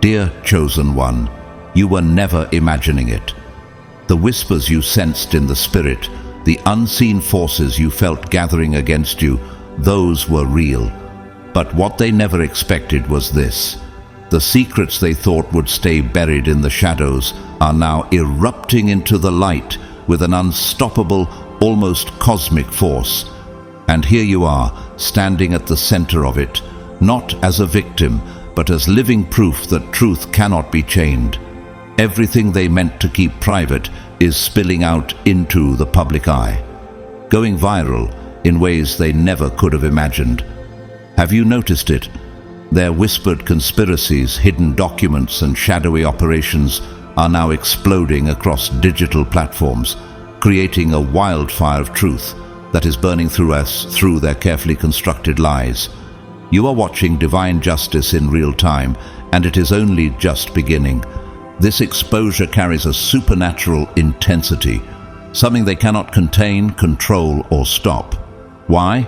Dear Chosen One, you were never imagining it. The whispers you sensed in the spirit, the unseen forces you felt gathering against you, those were real. But what they never expected was this. The secrets they thought would stay buried in the shadows are now erupting into the light with an unstoppable, almost cosmic force. And here you are, standing at the center of it, not as a victim, but as living proof that truth cannot be chained. Everything they meant to keep private is spilling out into the public eye, going viral in ways they never could have imagined. Have you noticed it? Their whispered conspiracies, hidden documents, and shadowy operations are now exploding across digital platforms, creating a wildfire of truth that is burning through us through their carefully constructed lies. You are watching divine justice in real time, and it is only just beginning. This exposure carries a supernatural intensity, something they cannot contain, control, or stop. Why?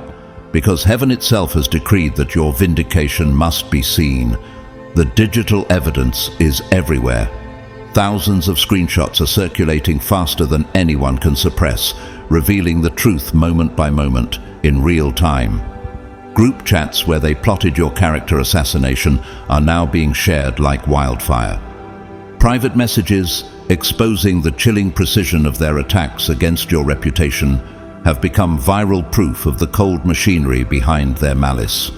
Because heaven itself has decreed that your vindication must be seen. The digital evidence is everywhere. Thousands of screenshots are circulating faster than anyone can suppress, revealing the truth moment by moment, in real time. Group chats where they plotted your character assassination are now being shared like wildfire. Private messages exposing the chilling precision of their attacks against your reputation have become viral proof of the cold machinery behind their malice.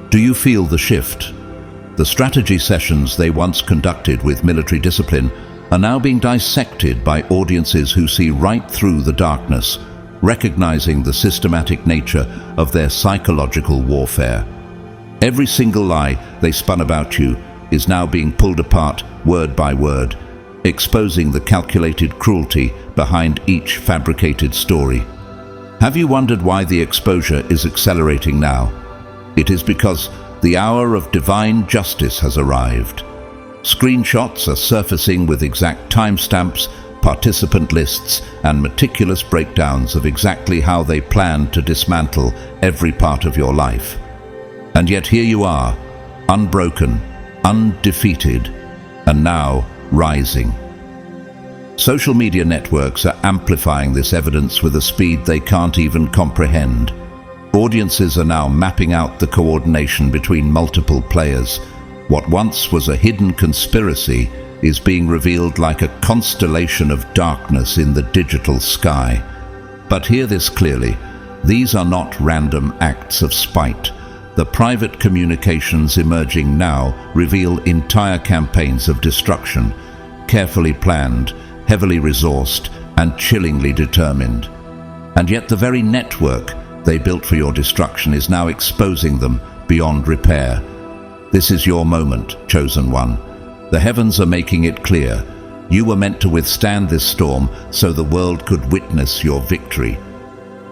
Do you feel the shift? The strategy sessions they once conducted with military discipline are now being dissected by audiences who see right through the darkness, recognizing the systematic nature of their psychological warfare. Every single lie they spun about you is now being pulled apart word by word, exposing the calculated cruelty behind each fabricated story. Have you wondered why the exposure is accelerating now? It is because the hour of divine justice has arrived. Screenshots are surfacing with exact timestamps, participant lists, and meticulous breakdowns of exactly how they plan to dismantle every part of your life. And yet here you are, unbroken, undefeated, and now rising. Social media networks are amplifying this evidence with a speed they can't even comprehend. Audiences are now mapping out the coordination between multiple players. What once was a hidden conspiracy is being revealed like a constellation of darkness in the digital sky. But hear this clearly, these are not random acts of spite. The private communications emerging now reveal entire campaigns of destruction, carefully planned, heavily resourced, and chillingly determined. And yet the very network they built for your destruction is now exposing them beyond repair. This is your moment, Chosen One. The heavens are making it clear. You were meant to withstand this storm so the world could witness your victory.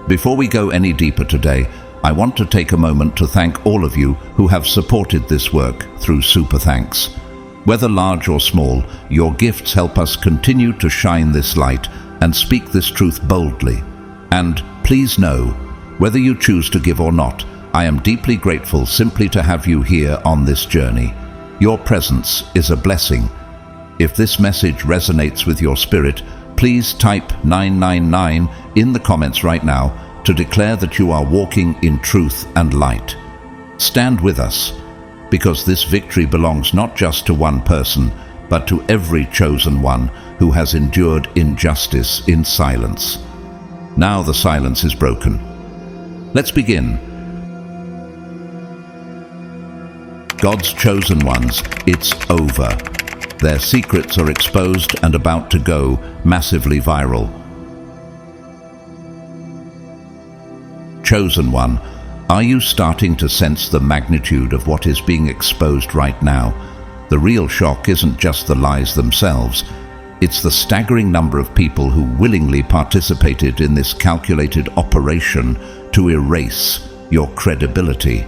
Before we go any deeper today, I want to take a moment to thank all of you who have supported this work through Super Thanks. Whether large or small, your gifts help us continue to shine this light and speak this truth boldly. And please know, whether you choose to give or not, I am deeply grateful simply to have you here on this journey. Your presence is a blessing. If this message resonates with your spirit, please type 999 in the comments right now to declare that you are walking in truth and light. Stand with us, because this victory belongs not just to one person, but to every chosen one who has endured injustice in silence. Now the silence is broken. Let's begin. God's chosen ones, it's over. Their secrets are exposed and about to go massively viral. Chosen One, are you starting to sense the magnitude of what is being exposed right now? The real shock isn't just the lies themselves. It's the staggering number of people who willingly participated in this calculated operation to erase your credibility.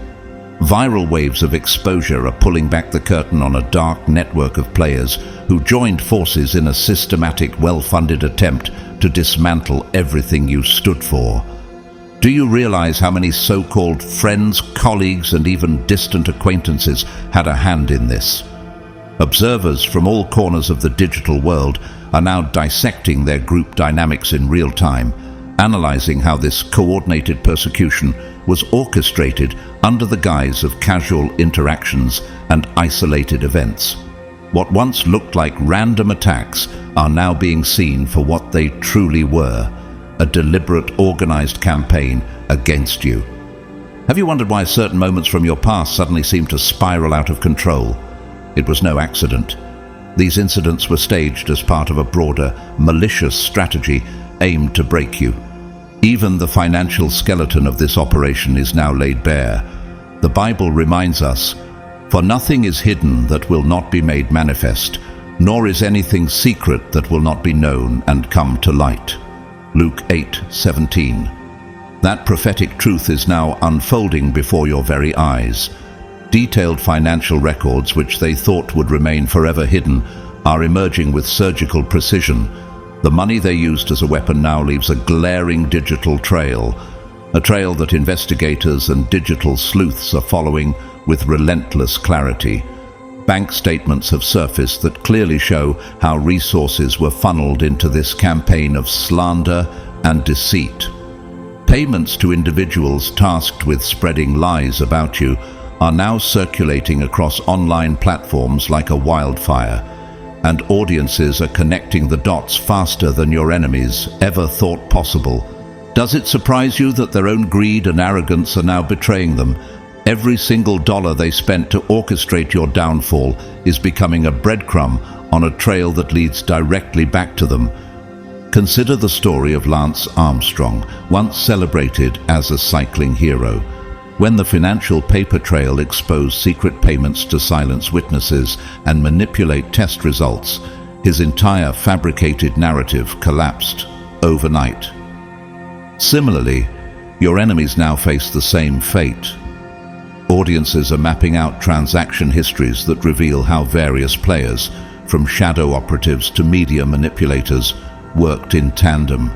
Viral waves of exposure are pulling back the curtain on a dark network of players who joined forces in a systematic, well-funded attempt to dismantle everything you stood for. Do you realize how many so-called friends, colleagues, and even distant acquaintances had a hand in this? Observers from all corners of the digital world are now dissecting their group dynamics in real time, analyzing how this coordinated persecution was orchestrated under the guise of casual interactions and isolated events. What once looked like random attacks are now being seen for what they truly were: a deliberate, organized campaign against you. Have you wondered why certain moments from your past suddenly seem to spiral out of control? It was no accident. These incidents were staged as part of a broader, malicious strategy aimed to break you. Even the financial skeleton of this operation is now laid bare. The Bible reminds us, "For nothing is hidden that will not be made manifest, nor is anything secret that will not be known and come to light." Luke 8:17. That prophetic truth is now unfolding before your very eyes. Detailed financial records which they thought would remain forever hidden are emerging with surgical precision. The money they used as a weapon now leaves a glaring digital trail, a trail that investigators and digital sleuths are following with relentless clarity. Bank statements have surfaced that clearly show how resources were funneled into this campaign of slander and deceit. Payments to individuals tasked with spreading lies about you are now circulating across online platforms like a wildfire, and audiences are connecting the dots faster than your enemies ever thought possible. Does it surprise you that their own greed and arrogance are now betraying them? Every single dollar they spent to orchestrate your downfall is becoming a breadcrumb on a trail that leads directly back to them. Consider the story of Lance Armstrong, once celebrated as a cycling hero. When the financial paper trail exposed secret payments to silence witnesses and manipulate test results, his entire fabricated narrative collapsed overnight. Similarly, your enemies now face the same fate. Audiences are mapping out transaction histories that reveal how various players, from shadow operatives to media manipulators, worked in tandem.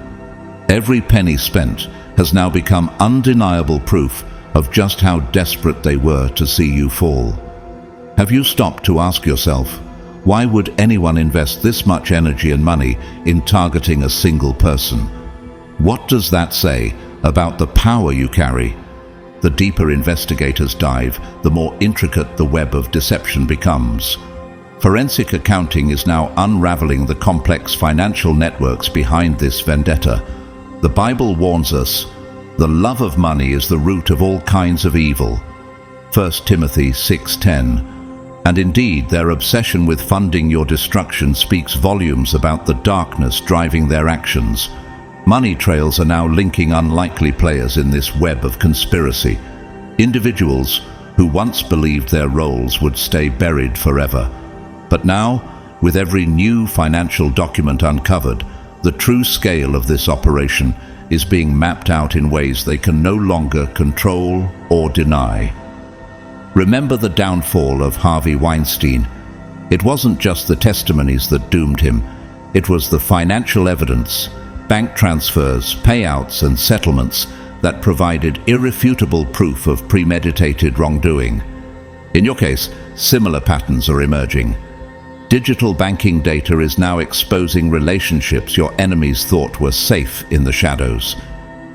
Every penny spent has now become undeniable proof of just how desperate they were to see you fall. Have you stopped to ask yourself, why would anyone invest this much energy and money in targeting a single person? What does that say about the power you carry? The deeper investigators dive, the more intricate the web of deception becomes. Forensic accounting is now unraveling the complex financial networks behind this vendetta. The Bible warns us, "The love of money is the root of all kinds of evil." 1 Timothy 6:10. And indeed, their obsession with funding your destruction speaks volumes about the darkness driving their actions. Money trails are now linking unlikely players in this web of conspiracy. Individuals who once believed their roles would stay buried forever. But now, with every new financial document uncovered, the true scale of this operation is being mapped out in ways they can no longer control or deny. Remember the downfall of Harvey Weinstein. It wasn't just the testimonies that doomed him. It was the financial evidence, bank transfers, payouts, and settlements that provided irrefutable proof of premeditated wrongdoing. In your case, similar patterns are emerging. Digital banking data is now exposing relationships your enemies thought were safe in the shadows.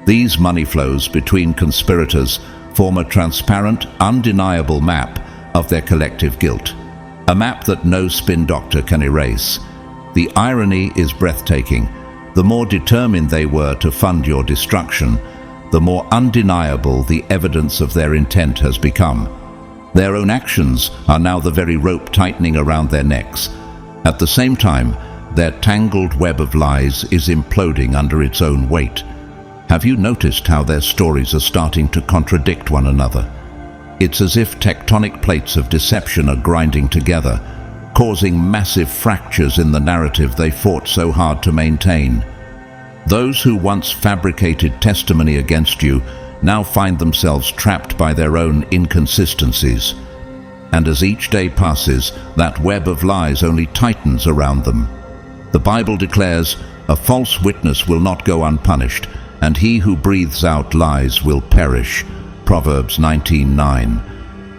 These money flows between conspirators form a transparent, undeniable map of their collective guilt, a map that no spin doctor can erase. The irony is breathtaking. The more determined they were to fund your destruction, the more undeniable the evidence of their intent has become. Their own actions are now the very rope tightening around their necks. At the same time, their tangled web of lies is imploding under its own weight. Have you noticed how their stories are starting to contradict one another? It's as if tectonic plates of deception are grinding together, causing massive fractures in the narrative they fought so hard to maintain. Those who once fabricated testimony against you now find themselves trapped by their own inconsistencies. And as each day passes, that web of lies only tightens around them. The Bible declares, "A false witness will not go unpunished, and he who breathes out lies will perish." Proverbs 19:9.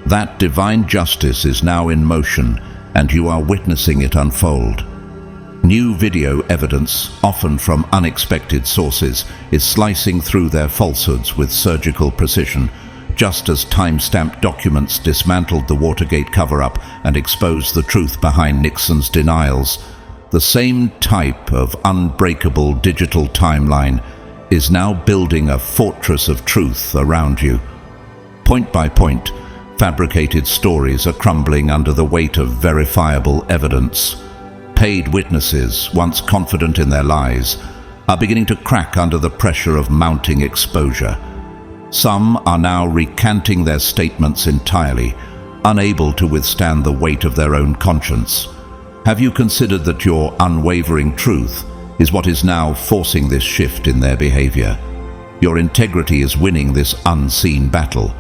That divine justice is now in motion, and you are witnessing it unfold. New video evidence, often from unexpected sources, is slicing through their falsehoods with surgical precision, just as time-stamped documents dismantled the Watergate cover-up and exposed the truth behind Nixon's denials. The same type of unbreakable digital timeline is now building a fortress of truth around you. Point by point, fabricated stories are crumbling under the weight of verifiable evidence. Paid witnesses, once confident in their lies, are beginning to crack under the pressure of mounting exposure. Some are now recanting their statements entirely, unable to withstand the weight of their own conscience. Have you considered that your unwavering truth is what is now forcing this shift in their behavior? Your integrity is winning this unseen battle.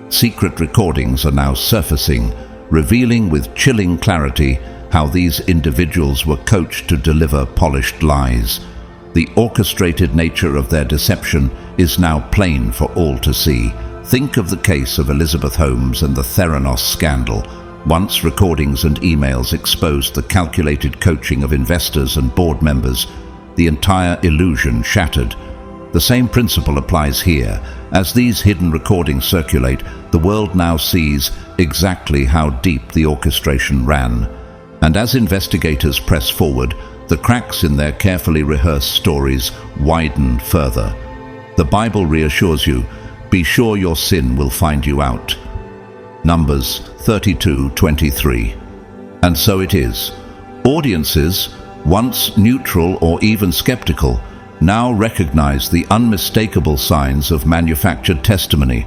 Secret recordings are now surfacing, revealing with chilling clarity how these individuals were coached to deliver polished lies. The orchestrated nature of their deception is now plain for all to see. Think of the case of Elizabeth Holmes and the Theranos scandal. Once recordings and emails exposed the calculated coaching of investors and board members, the entire illusion shattered. The same principle applies here. As these hidden recordings circulate, the world now sees exactly how deep the orchestration ran. And as investigators press forward, the cracks in their carefully rehearsed stories widen further. The Bible reassures you, be sure your sin will find you out. Numbers 32:23. And so it is. Audiences, once neutral or even skeptical, now recognize the unmistakable signs of manufactured testimony.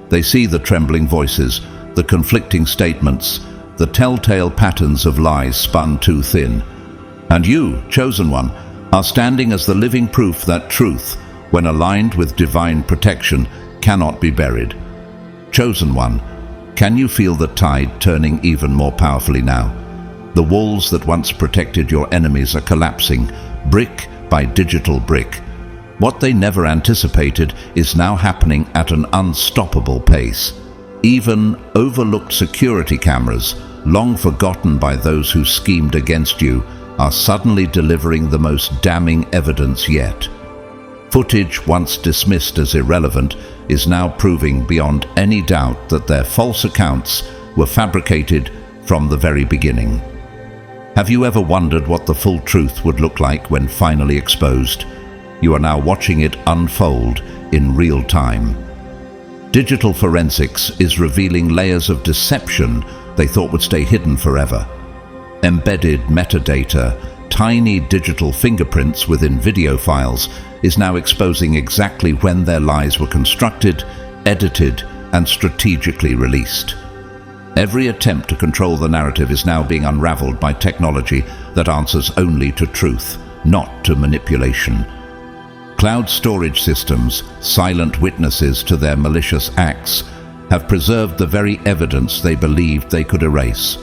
They see the trembling voices, the conflicting statements, the telltale patterns of lies spun too thin. And you, chosen one, are standing as the living proof that truth, when aligned with divine protection, cannot be buried. Chosen one, can you feel the tide turning even more powerfully now? The walls that once protected your enemies are collapsing, brick by digital brick. What they never anticipated is now happening at an unstoppable pace. Even overlooked security cameras, long forgotten by those who schemed against you, are suddenly delivering the most damning evidence yet. Footage once dismissed as irrelevant is now proving beyond any doubt that their false accounts were fabricated from the very beginning. Have you ever wondered what the full truth would look like when finally exposed? You are now watching it unfold in real time. Digital forensics is revealing layers of deception they thought would stay hidden forever. Embedded metadata, tiny digital fingerprints within video files, is now exposing exactly when their lies were constructed, edited, and strategically released. Every attempt to control the narrative is now being unraveled by technology that answers only to truth, not to manipulation. Cloud storage systems, silent witnesses to their malicious acts, have preserved the very evidence they believed they could erase.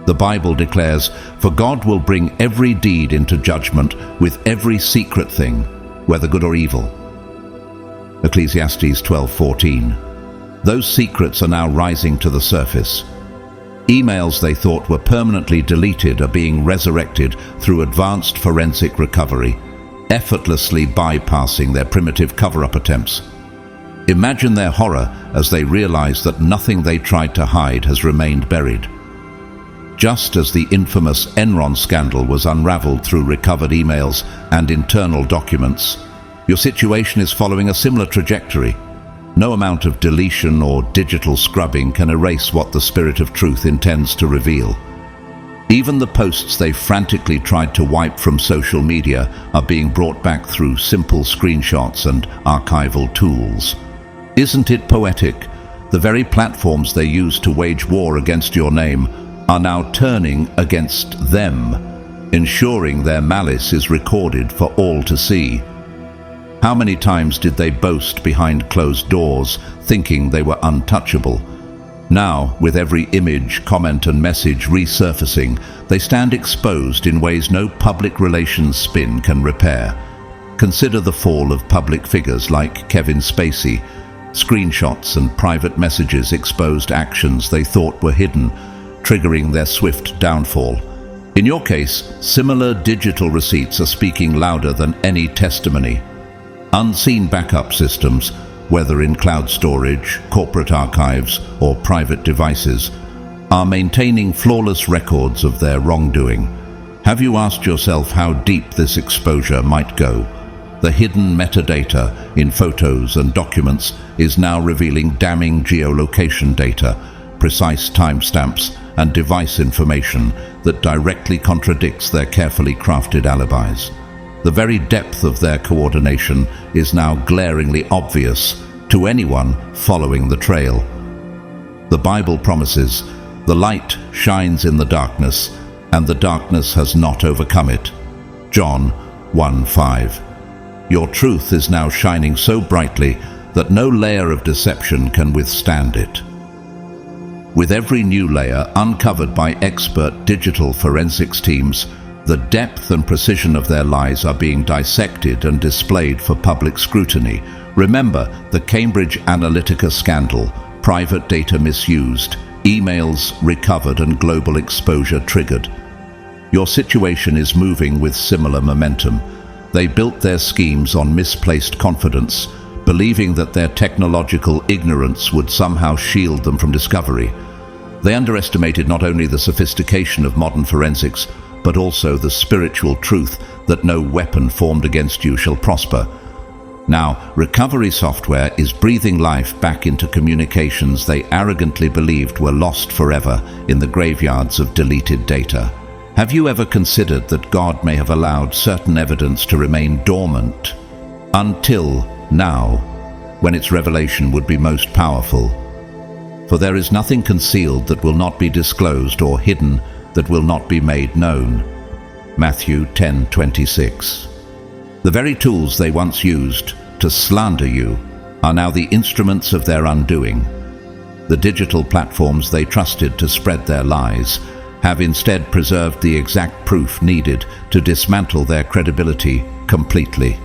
The Bible declares, "For God will bring every deed into judgment with every secret thing, whether good or evil." Ecclesiastes 12:14. Those secrets are now rising to the surface. Emails they thought were permanently deleted are being resurrected through advanced forensic recovery, effortlessly bypassing their primitive cover-up attempts. Imagine their horror as they realize that nothing they tried to hide has remained buried. Just as the infamous Enron scandal was unraveled through recovered emails and internal documents, your situation is following a similar trajectory. No amount of deletion or digital scrubbing can erase what the Spirit of Truth intends to reveal. Even the posts they frantically tried to wipe from social media are being brought back through simple screenshots and archival tools. Isn't it poetic? The very platforms they used to wage war against your name are now turning against them, ensuring their malice is recorded for all to see. How many times did they boast behind closed doors, thinking they were untouchable? Now, with every image, comment and message resurfacing, they stand exposed in ways no public relations spin can repair. Consider the fall of public figures like Kevin Spacey. Screenshots and private messages exposed actions they thought were hidden, triggering their swift downfall. In your case, similar digital receipts are speaking louder than any testimony. Unseen backup systems, whether in cloud storage, corporate archives, or private devices, are maintaining flawless records of their wrongdoing. Have you asked yourself how deep this exposure might go? The hidden metadata in photos and documents is now revealing damning geolocation data, precise timestamps, and device information that directly contradicts their carefully crafted alibis. The very depth of their coordination is now glaringly obvious to anyone following the trail. The Bible promises, "The light shines in the darkness, and the darkness has not overcome it." John 1:5. Your truth is now shining so brightly that no layer of deception can withstand it. With every new layer uncovered by expert digital forensics teams, the depth and precision of their lies are being dissected and displayed for public scrutiny. Remember the Cambridge Analytica scandal, private data misused, emails recovered, and global exposure triggered. Your situation is moving with similar momentum. They built their schemes on misplaced confidence, believing that their technological ignorance would somehow shield them from discovery. They underestimated not only the sophistication of modern forensics, but also the spiritual truth that no weapon formed against you shall prosper. Now, recovery software is breathing life back into communications they arrogantly believed were lost forever in the graveyards of deleted data. Have you ever considered that God may have allowed certain evidence to remain dormant until now, when its revelation would be most powerful? For there is nothing concealed that will not be disclosed, or hidden that will not be made known. Matthew 10:26. The very tools they once used to slander you are now the instruments of their undoing. The digital platforms they trusted to spread their lies have instead preserved the exact proof needed to dismantle their credibility completely.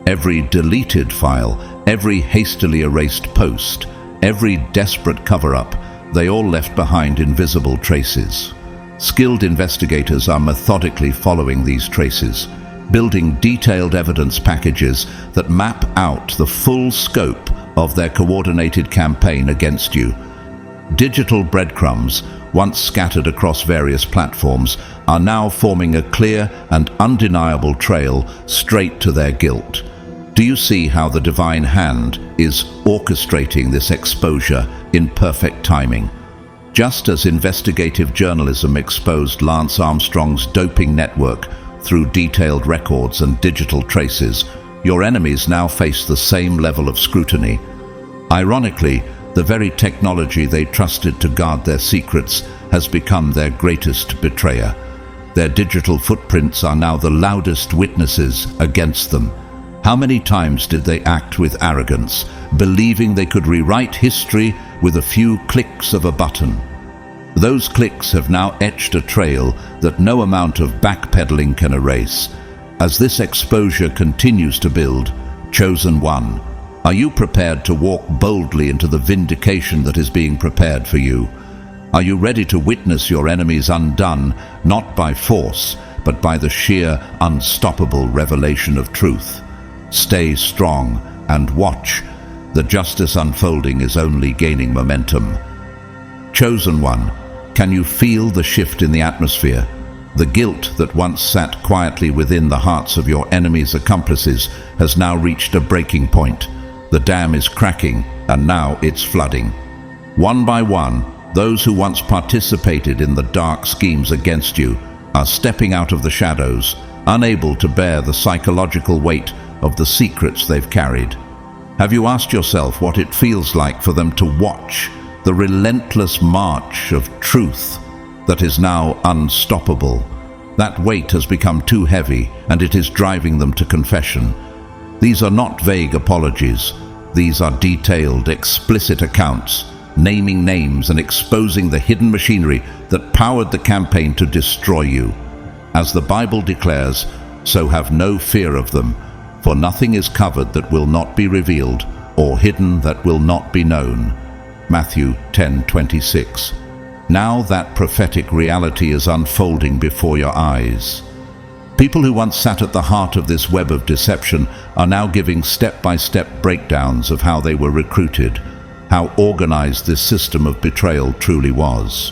Every deleted file, every hastily erased post, every desperate cover-up, they all left behind invisible traces. Skilled investigators are methodically following these traces, building detailed evidence packages that map out the full scope of their coordinated campaign against you. Digital breadcrumbs, once scattered across various platforms, are now forming a clear and undeniable trail straight to their guilt. Do you see how the divine hand is orchestrating this exposure in perfect timing? Just as investigative journalism exposed Lance Armstrong's doping network through detailed records and digital traces, your enemies now face the same level of scrutiny. Ironically, the very technology they trusted to guard their secrets has become their greatest betrayer. Their digital footprints are now the loudest witnesses against them. How many times did they act with arrogance, believing they could rewrite history with a few clicks of a button? Those clicks have now etched a trail that no amount of backpedaling can erase. As this exposure continues to build, Chosen One, are you prepared to walk boldly into the vindication that is being prepared for you? Are you ready to witness your enemies undone, not by force, but by the sheer, unstoppable revelation of truth? Stay strong and watch. The justice unfolding is only gaining momentum. Chosen One, can you feel the shift in the atmosphere? The guilt that once sat quietly within the hearts of your enemy's accomplices has now reached a breaking point. The dam is cracking, and now it's flooding. One by one, those who once participated in the dark schemes against you are stepping out of the shadows, unable to bear the psychological weight of the secrets they've carried. Have you asked yourself what it feels like for them to watch the relentless march of truth that is now unstoppable? That weight has become too heavy, and it is driving them to confession. These are not vague apologies. These are detailed, explicit accounts, naming names and exposing the hidden machinery that powered the campaign to destroy you. As the Bible declares, so have no fear of them, for nothing is covered that will not be revealed, or hidden that will not be known. Matthew 10:26. Now that prophetic reality is unfolding before your eyes. People who once sat at the heart of this web of deception are now giving step-by-step breakdowns of how they were recruited, how organized this system of betrayal truly was.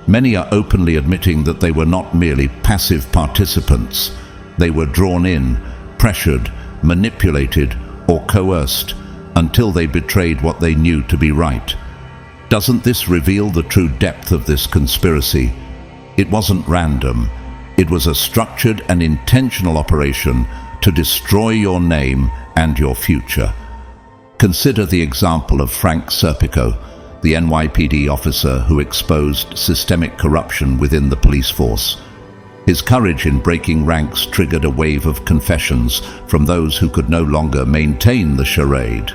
Many are openly admitting that they were not merely passive participants. They were drawn in, pressured, manipulated, or coerced until they betrayed what they knew to be right. Doesn't this reveal the true depth of this conspiracy? It wasn't random. It was a structured and intentional operation to destroy your name and your future. Consider the example of Frank Serpico, the NYPD officer who exposed systemic corruption within the police force. His courage in breaking ranks triggered a wave of confessions from those who could no longer maintain the charade.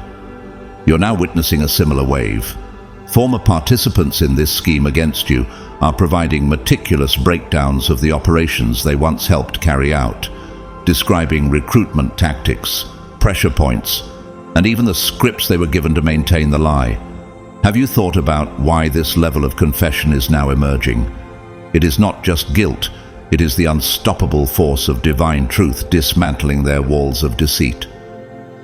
You're now witnessing a similar wave. Former participants in this scheme against you are providing meticulous breakdowns of the operations they once helped carry out, describing recruitment tactics, pressure points, and even the scripts they were given to maintain the lie. Have you thought about why this level of confession is now emerging? It is not just guilt, it is the unstoppable force of divine truth dismantling their walls of deceit.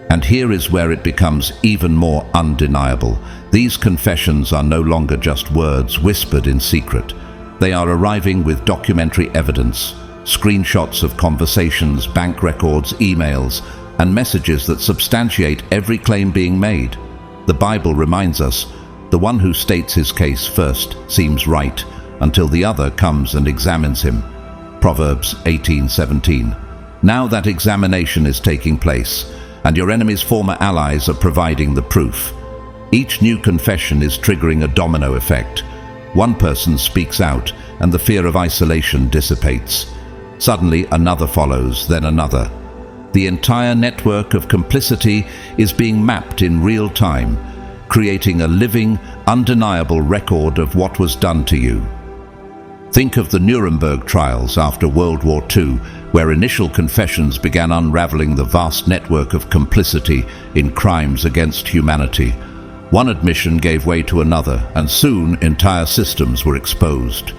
And here is where it becomes even more undeniable. These confessions are no longer just words whispered in secret. They are arriving with documentary evidence, screenshots of conversations, bank records, emails, and messages that substantiate every claim being made. The Bible reminds us, the one who states his case first seems right until the other comes and examines him. Proverbs 18:17. Now that examination is taking place, and your enemy's former allies are providing the proof. Each new confession is triggering a domino effect. One person speaks out, and the fear of isolation dissipates. Suddenly, another follows, then another. The entire network of complicity is being mapped in real time, creating a living, undeniable record of what was done to you. Think of the Nuremberg trials after World War II, where initial confessions began unraveling the vast network of complicity in crimes against humanity. One admission gave way to another, and soon entire systems were exposed.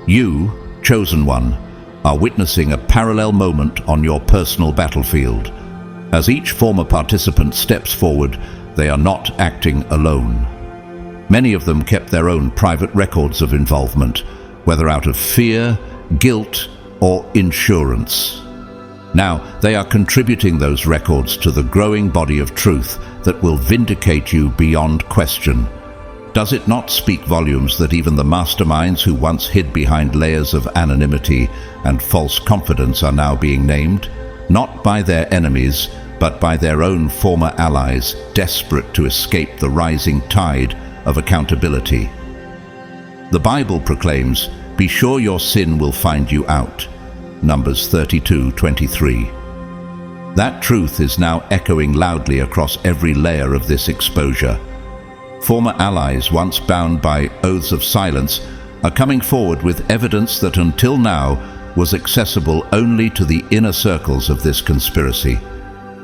You, chosen one, are witnessing a parallel moment on your personal battlefield. As each former participant steps forward, they are not acting alone. Many of them kept their own private records of involvement, whether out of fear, guilt, or insurance. Now, they are contributing those records to the growing body of truth that will vindicate you beyond question. Does it not speak volumes that even the masterminds who once hid behind layers of anonymity and false confidence are now being named, not by their enemies, but by their own former allies, desperate to escape the rising tide of accountability? The Bible proclaims, "Be sure your sin will find you out." Numbers 32:23. That truth is now echoing loudly across every layer of this exposure. Former allies, once bound by oaths of silence, are coming forward with evidence that until now was accessible only to the inner circles of this conspiracy.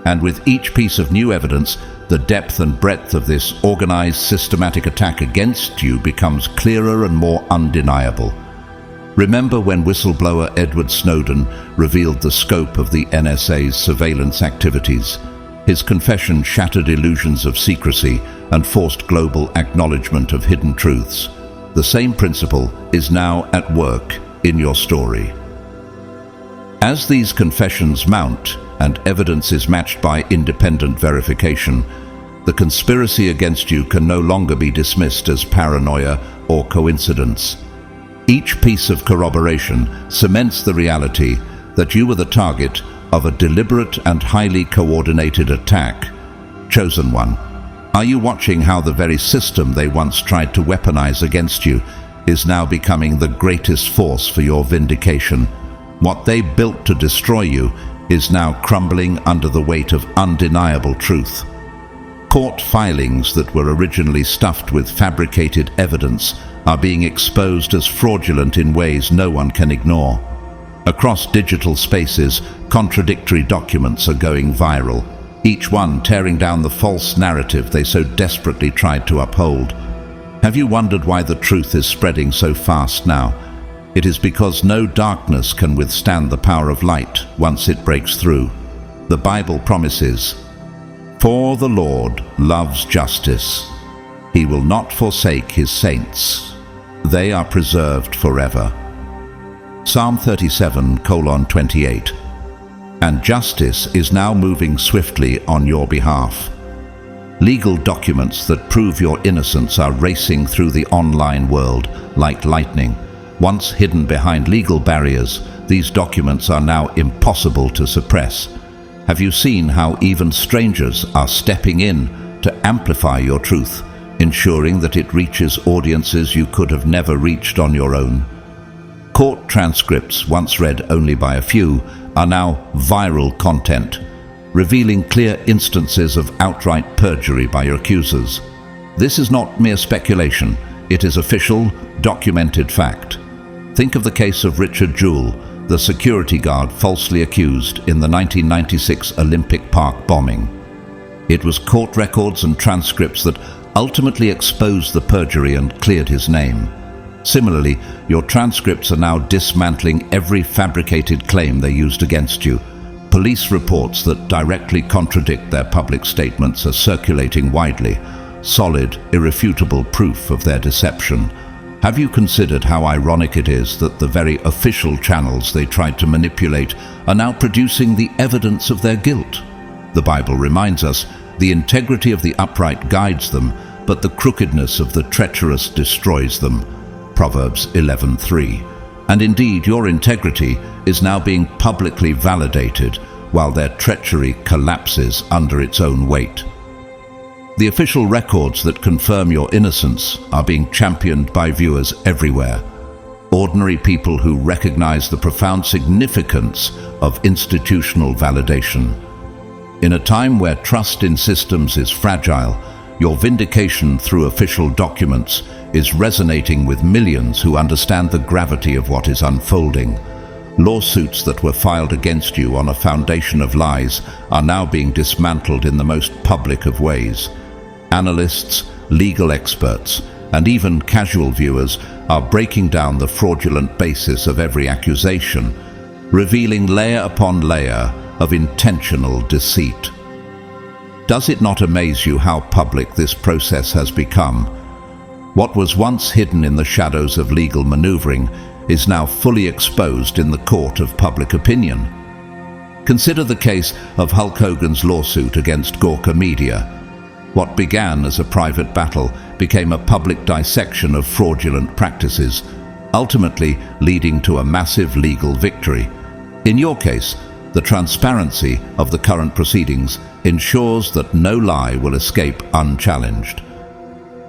And with each piece of new evidence, the depth and breadth of this organized, systematic attack against you becomes clearer and more undeniable. Remember when whistleblower Edward Snowden revealed the scope of the NSA's surveillance activities? His confession shattered illusions of secrecy and forced global acknowledgement of hidden truths. The same principle is now at work in your story. As these confessions mount and evidence is matched by independent verification, the conspiracy against you can no longer be dismissed as paranoia or coincidence. Each piece of corroboration cements the reality that you were the target of a deliberate and highly coordinated attack. Chosen one, are you watching how the very system they once tried to weaponize against you is now becoming the greatest force for your vindication? What they built to destroy you is now crumbling under the weight of undeniable truth. Court filings that were originally stuffed with fabricated evidence are being exposed as fraudulent in ways no one can ignore. Across digital spaces, contradictory documents are going viral, each one tearing down the false narrative they so desperately tried to uphold. Have you wondered why the truth is spreading so fast now? It is because no darkness can withstand the power of light once it breaks through. The Bible promises, "For the Lord loves justice. He will not forsake his saints. They are preserved forever." Psalm 37:28. And justice is now moving swiftly on your behalf. Legal documents that prove your innocence are racing through the online world like lightning. Once hidden behind legal barriers, these documents are now impossible to suppress. Have you seen how even strangers are stepping in to amplify your truth, ensuring that it reaches audiences you could have never reached on your own? Court transcripts, once read only by a few, are now viral content, revealing clear instances of outright perjury by your accusers. This is not mere speculation, it is official, documented fact. Think of the case of Richard Jewell, the security guard falsely accused in the 1996 Olympic Park bombing. It was court records and transcripts that ultimately exposed the perjury and cleared his name. Similarly, your transcripts are now dismantling every fabricated claim they used against you. Police reports that directly contradict their public statements are circulating widely, solid, irrefutable proof of their deception. Have you considered how ironic it is that the very official channels they tried to manipulate are now producing the evidence of their guilt? The Bible reminds us, the integrity of the upright guides them, but the crookedness of the treacherous destroys them. Proverbs 11:3. And indeed, your integrity is now being publicly validated, while their treachery collapses under its own weight. The official records that confirm your innocence are being championed by viewers everywhere. Ordinary people who recognize the profound significance of institutional validation. In a time where trust in systems is fragile, your vindication through official documents is resonating with millions who understand the gravity of what is unfolding. Lawsuits that were filed against you on a foundation of lies are now being dismantled in the most public of ways. Analysts, legal experts, and even casual viewers are breaking down the fraudulent basis of every accusation, revealing layer upon layer of intentional deceit. Does it not amaze you how public this process has become? What was once hidden in the shadows of legal maneuvering is now fully exposed in the court of public opinion. Consider the case of Hulk Hogan's lawsuit against Gawker Media. What began as a private battle became a public dissection of fraudulent practices, ultimately leading to a massive legal victory. In your case, the transparency of the current proceedings ensures that no lie will escape unchallenged.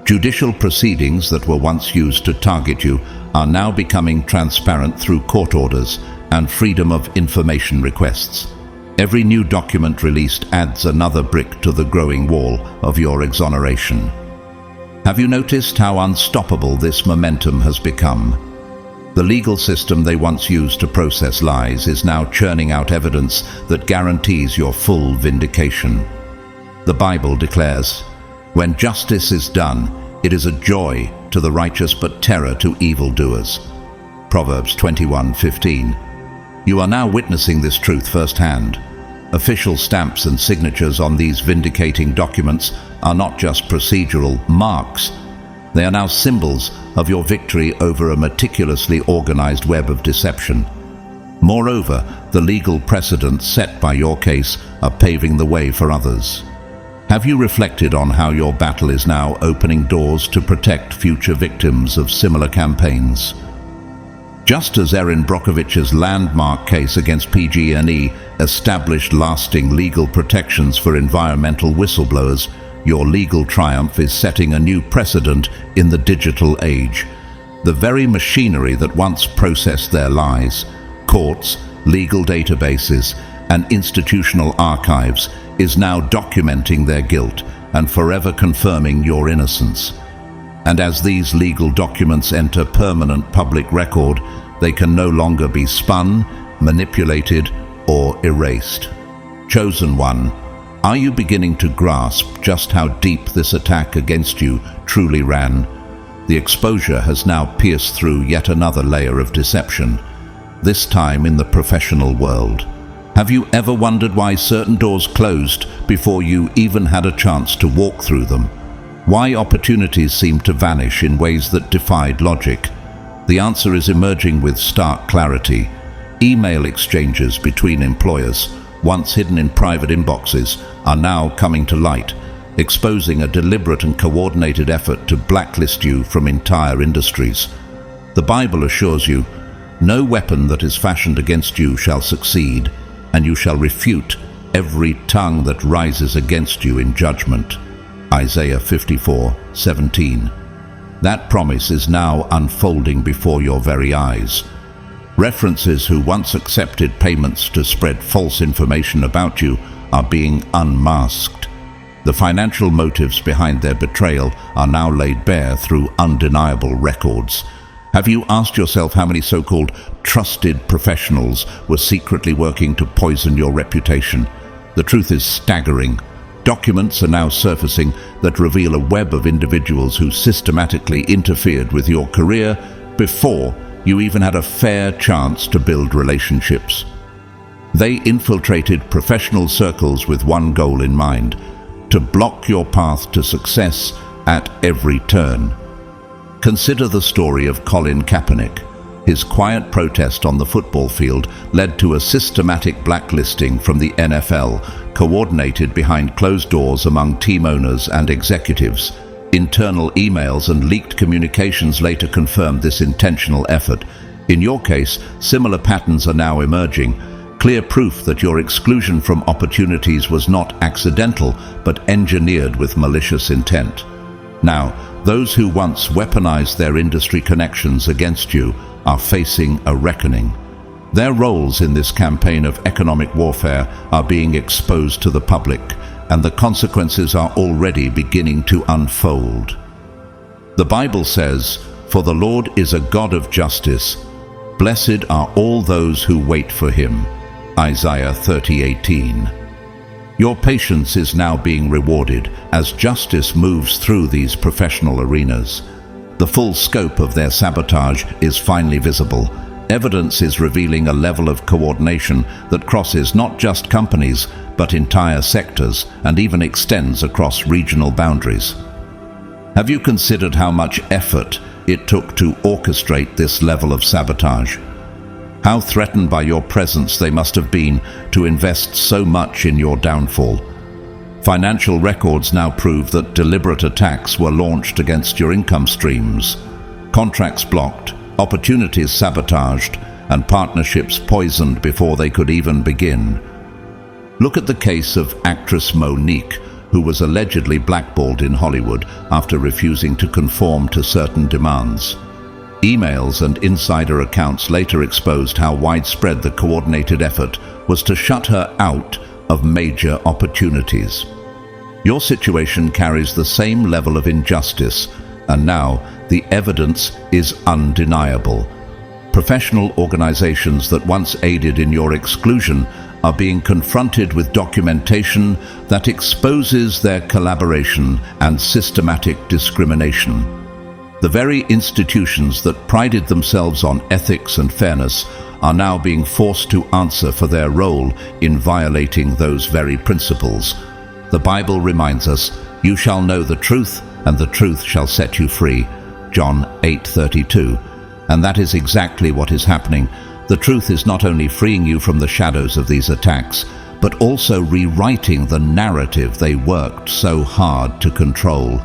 Judicial proceedings that were once used to target you are now becoming transparent through court orders and freedom of information requests. Every new document released adds another brick to the growing wall of your exoneration. Have you noticed how unstoppable this momentum has become? The legal system they once used to process lies is now churning out evidence that guarantees your full vindication. The Bible declares, "When justice is done, it is a joy to the righteous but terror to evildoers." Proverbs 21:15. You are now witnessing this truth firsthand. Official stamps and signatures on these vindicating documents are not just procedural marks. They are now symbols of your victory over a meticulously organized web of deception. Moreover, the legal precedents set by your case are paving the way for others. Have you reflected on how your battle is now opening doors to protect future victims of similar campaigns? Just as Erin Brockovich's landmark case against PG&E established lasting legal protections for environmental whistleblowers, your legal triumph is setting a new precedent in the digital age. The very machinery that once processed their lies, courts, legal databases, and institutional archives, is now documenting their guilt and forever confirming your innocence. And as these legal documents enter permanent public record, they can no longer be spun, manipulated, or erased. Chosen one, are you beginning to grasp just how deep this attack against you truly ran? The exposure has now pierced through yet another layer of deception, this time in the professional world. Have you ever wondered why certain doors closed before you even had a chance to walk through them? Why opportunities seemed to vanish in ways that defied logic? The answer is emerging with stark clarity. Email exchanges between employers, once hidden in private inboxes, are now coming to light, exposing a deliberate and coordinated effort to blacklist you from entire industries. The Bible assures you, "No weapon that is fashioned against you shall succeed, and you shall refute every tongue that rises against you in judgment." Isaiah 54:17. That promise is now unfolding before your very eyes. References who once accepted payments to spread false information about you are being unmasked. The financial motives behind their betrayal are now laid bare through undeniable records. Have you asked yourself how many so-called trusted professionals were secretly working to poison your reputation? The truth is staggering. Documents are now surfacing that reveal a web of individuals who systematically interfered with your career before you even had a fair chance to build relationships. They infiltrated professional circles with one goal in mind: to block your path to success at every turn. Consider the story of Colin Kaepernick. His quiet protest on the football field led to a systematic blacklisting from the NFL, coordinated behind closed doors among team owners and executives. Internal emails and leaked communications later confirmed this intentional effort. In your case, similar patterns are now emerging, clear proof that your exclusion from opportunities was not accidental, but engineered with malicious intent. Now, those who once weaponized their industry connections against you are facing a reckoning. Their roles in this campaign of economic warfare are being exposed to the public, and the consequences are already beginning to unfold. The Bible says, "For the Lord is a God of justice. Blessed are all those who wait for him." Isaiah 30:18. Your patience is now being rewarded as justice moves through these professional arenas. The full scope of their sabotage is finally visible. Evidence is revealing a level of coordination that crosses not just companies, but entire sectors, and even extends across regional boundaries. Have you considered how much effort it took to orchestrate this level of sabotage? How threatened by your presence they must have been to invest so much in your downfall. Financial records now prove that deliberate attacks were launched against your income streams, contracts blocked, opportunities sabotaged, and partnerships poisoned before they could even begin. Look at the case of actress Monique, who was allegedly blackballed in Hollywood after refusing to conform to certain demands. Emails and insider accounts later exposed how widespread the coordinated effort was to shut her out of major opportunities. Your situation carries the same level of injustice, and now the evidence is undeniable. Professional organizations that once aided in your exclusion are being confronted with documentation that exposes their collaboration and systematic discrimination. The very institutions that prided themselves on ethics and fairness are now being forced to answer for their role in violating those very principles. The Bible reminds us, "You shall know the truth, and the truth shall set you free." John 8:32. And that is exactly what is happening. The truth is not only freeing you from the shadows of these attacks, but also rewriting the narrative they worked so hard to control.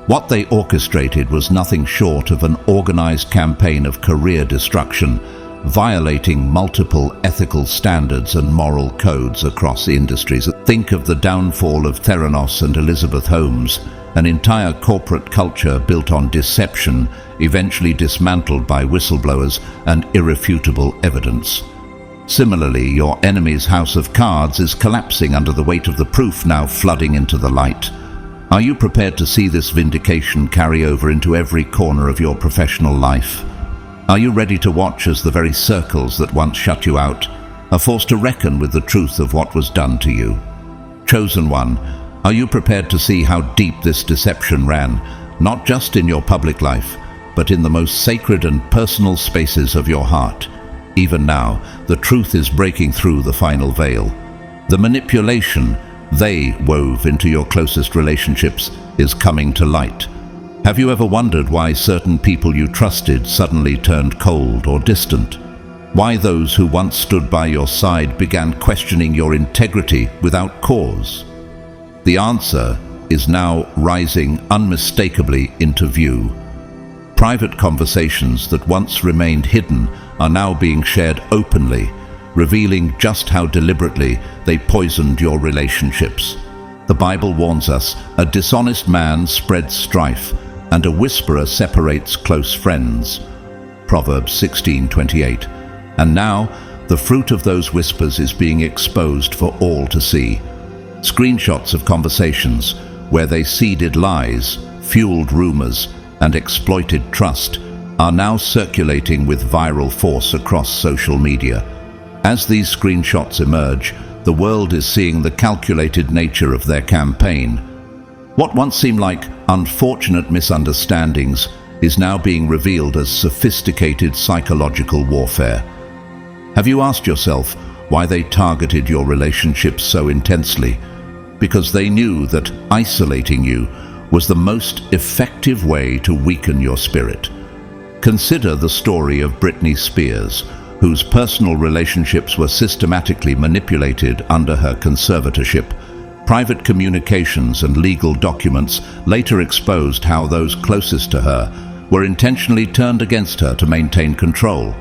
What they orchestrated was nothing short of an organized campaign of career destruction, violating multiple ethical standards and moral codes across industries. Think of the downfall of Theranos and Elizabeth Holmes, an entire corporate culture built on deception, eventually dismantled by whistleblowers and irrefutable evidence. Similarly, your enemy's house of cards is collapsing under the weight of the proof now flooding into the light. Are you prepared to see this vindication carry over into every corner of your professional life? Are you ready to watch as the very circles that once shut you out are forced to reckon with the truth of what was done to you? Chosen one, are you prepared to see how deep this deception ran, not just in your public life, but in the most sacred and personal spaces of your heart. Even now, the truth is breaking through the final veil. The manipulation they wove into your closest relationships is coming to light. Have you ever wondered why certain people you trusted suddenly turned cold or distant? Why those who once stood by your side began questioning your integrity without cause? The answer is now rising unmistakably into view. Private conversations that once remained hidden are now being shared openly, revealing just how deliberately they poisoned your relationships. The Bible warns us, a dishonest man spreads strife, and a whisperer separates close friends. Proverbs 16:28. And now, the fruit of those whispers is being exposed for all to see. Screenshots of conversations where they seeded lies, fueled rumors, and exploited trust are now circulating with viral force across social media. As these screenshots emerge, the world is seeing the calculated nature of their campaign. What once seemed like unfortunate misunderstandings is now being revealed as sophisticated psychological warfare. Have you asked yourself why they targeted your relationships so intensely? Because they knew that isolating you was the most effective way to weaken your spirit. Consider the story of Britney Spears, whose personal relationships were systematically manipulated under her conservatorship. Private communications and legal documents later exposed how those closest to her were intentionally turned against her to maintain control.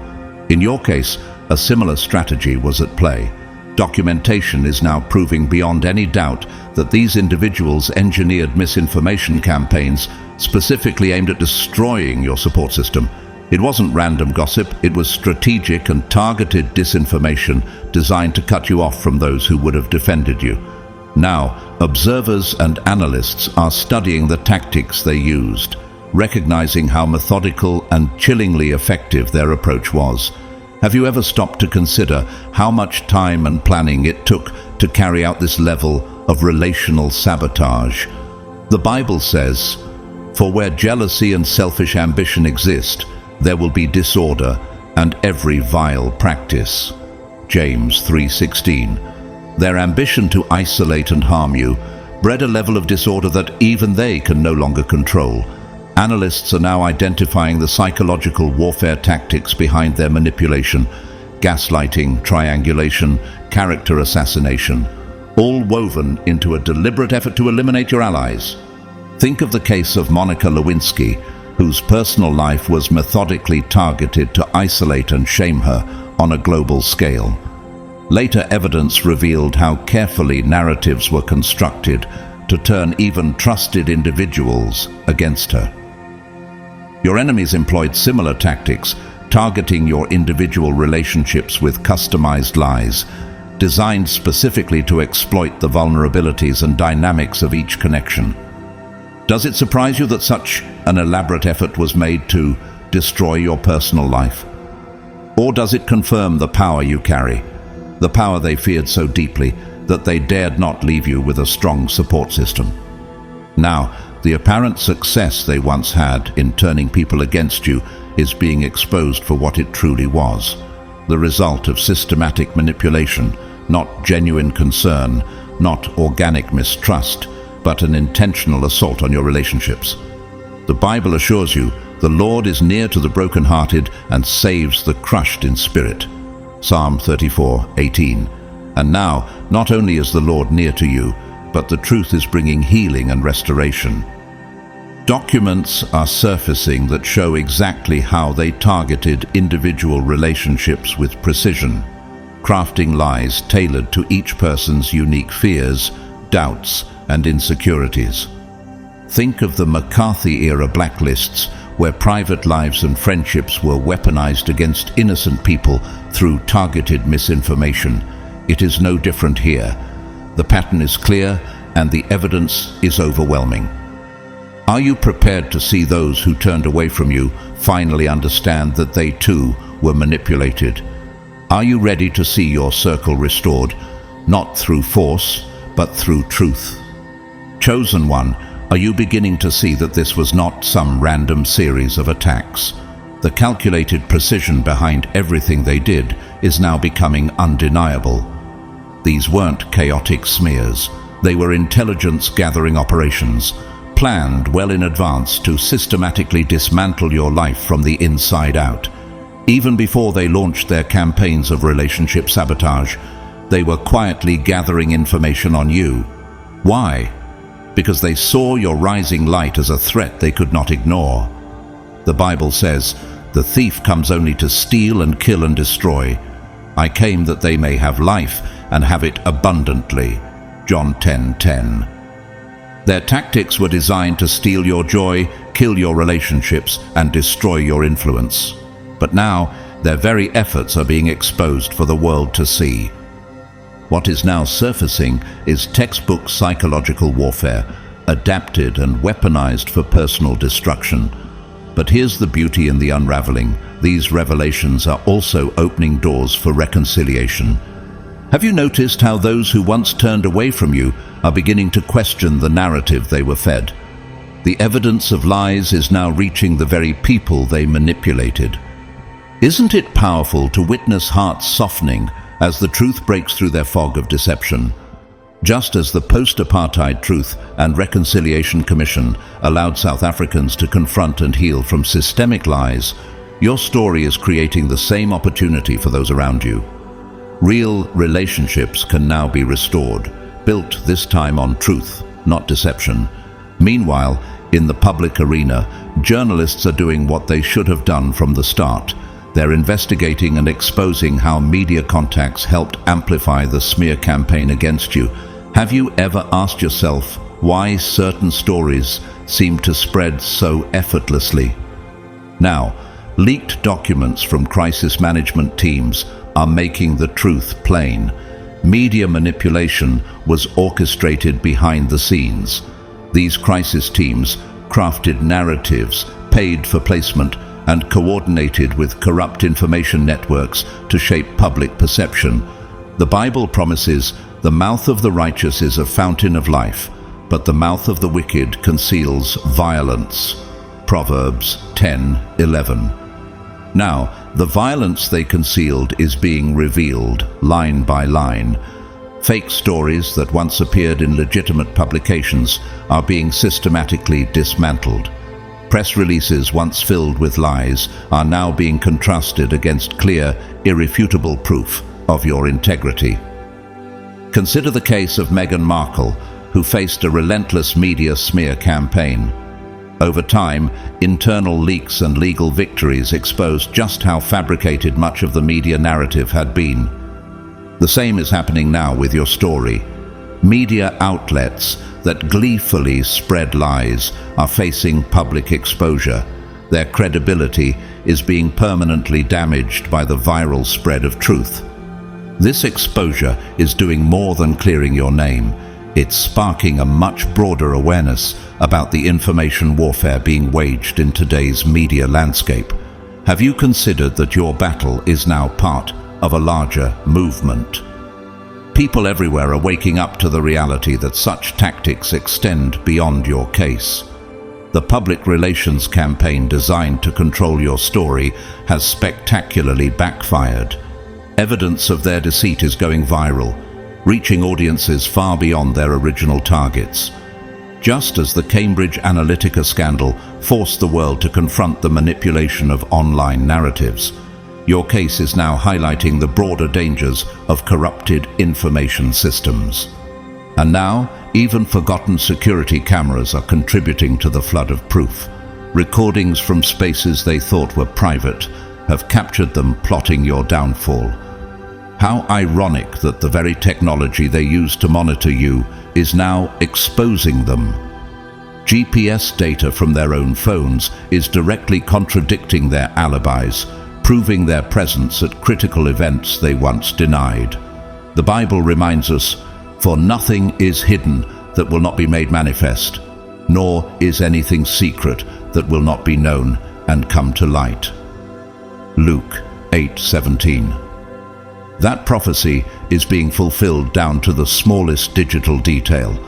In your case, a similar strategy was at play. Documentation is now proving beyond any doubt that these individuals engineered misinformation campaigns specifically aimed at destroying your support system. It wasn't random gossip, it was strategic and targeted disinformation designed to cut you off from those who would have defended you. Now, observers and analysts are studying the tactics they used, recognizing how methodical and chillingly effective their approach was. Have you ever stopped to consider how much time and planning it took to carry out this level of relational sabotage? The Bible says, "For where jealousy and selfish ambition exist, there will be disorder and every vile practice." James 3:16. Their ambition to isolate and harm you bred a level of disorder that even they can no longer control. Analysts are now identifying the psychological warfare tactics behind their manipulation: gaslighting, triangulation, character assassination, all woven into a deliberate effort to eliminate your allies. Think of the case of Monica Lewinsky, whose personal life was methodically targeted to isolate and shame her on a global scale. Later evidence revealed how carefully narratives were constructed to turn even trusted individuals against her. Your enemies employed similar tactics, targeting your individual relationships with customized lies, designed specifically to exploit the vulnerabilities and dynamics of each connection. Does it surprise you that such an elaborate effort was made to destroy your personal life? Or does it confirm the power you carry, the power they feared so deeply that they dared not leave you with a strong support system? Now, the apparent success they once had in turning people against you is being exposed for what it truly was: the result of systematic manipulation, not genuine concern, not organic mistrust, but an intentional assault on your relationships. The Bible assures you, the Lord is near to the brokenhearted and saves the crushed in spirit. Psalm 34:18. And now, not only is the Lord near to you, but the truth is bringing healing and restoration. Documents are surfacing that show exactly how they targeted individual relationships with precision, crafting lies tailored to each person's unique fears, doubts, and insecurities. Think of the McCarthy-era blacklists, where private lives and friendships were weaponized against innocent people through targeted misinformation. It is no different here. The pattern is clear, and the evidence is overwhelming. Are you prepared to see those who turned away from you finally understand that they too were manipulated? Are you ready to see your circle restored, not through force, but through truth? Chosen one, Are you beginning to see that this was not some random series of attacks? The calculated precision behind everything they did is now becoming undeniable. These weren't chaotic smears. They were intelligence-gathering operations, planned well in advance to systematically dismantle your life from the inside out. Even before they launched their campaigns of relationship sabotage, they were quietly gathering information on you. Why? Because they saw your rising light as a threat they could not ignore. The Bible says, "The thief comes only to steal and kill and destroy. I came that they may have life and have it abundantly." John 10:10. Their tactics were designed to steal your joy, kill your relationships, and destroy your influence. But now, their very efforts are being exposed for the world to see. What is now surfacing is textbook psychological warfare, adapted and weaponized for personal destruction. But here's the beauty in the unraveling. These revelations are also opening doors for reconciliation. Have you noticed how those who once turned away from you are beginning to question the narrative they were fed? The evidence of lies is now reaching the very people they manipulated. Isn't it powerful to witness hearts softening as the truth breaks through their fog of deception? Just as the Post-Apartheid Truth and Reconciliation Commission allowed South Africans to confront and heal from systemic lies, your story is creating the same opportunity for those around you. Real relationships can now be restored, built this time on truth, not deception. Meanwhile, in the public arena, journalists are doing what they should have done from the start. They're investigating and exposing how media contacts helped amplify the smear campaign against you. Have you ever asked yourself why certain stories seem to spread so effortlessly? Now, leaked documents from crisis management teams are making the truth plain. Media manipulation was orchestrated behind the scenes. These crisis teams crafted narratives, paid for placement, and coordinated with corrupt information networks to shape public perception. The Bible promises, "The mouth of the righteous is a fountain of life, but the mouth of the wicked conceals violence." Proverbs 10:11. Now, the violence they concealed is being revealed, line by line. Fake stories that once appeared in legitimate publications are being systematically dismantled. Press releases once filled with lies are now being contrasted against clear, irrefutable proof of your integrity. Consider the case of Meghan Markle, who faced a relentless media smear campaign. Over time, internal leaks and legal victories exposed just how fabricated much of the media narrative had been. The same is happening now with your story. Media outlets that gleefully spread lies are facing public exposure. Their credibility is being permanently damaged by the viral spread of truth. This exposure is doing more than clearing your name. It's sparking a much broader awareness about the information warfare being waged in today's media landscape. Have you considered that your battle is now part of a larger movement? People everywhere are waking up to the reality that such tactics extend beyond your case. The public relations campaign designed to control your story has spectacularly backfired. Evidence of their deceit is going viral, reaching audiences far beyond their original targets. Just as the Cambridge Analytica scandal forced the world to confront the manipulation of online narratives, your case is now highlighting the broader dangers of corrupted information systems. And now, even forgotten security cameras are contributing to the flood of proof. Recordings from spaces they thought were private have captured them plotting your downfall. How ironic that the very technology they used to monitor you is now exposing them. GPS data from their own phones is directly contradicting their alibis, proving their presence at critical events they once denied. The Bible reminds us, "For nothing is hidden that will not be made manifest, nor is anything secret that will not be known and come to light." Luke 8:17. That prophecy is being fulfilled down to the smallest digital detail.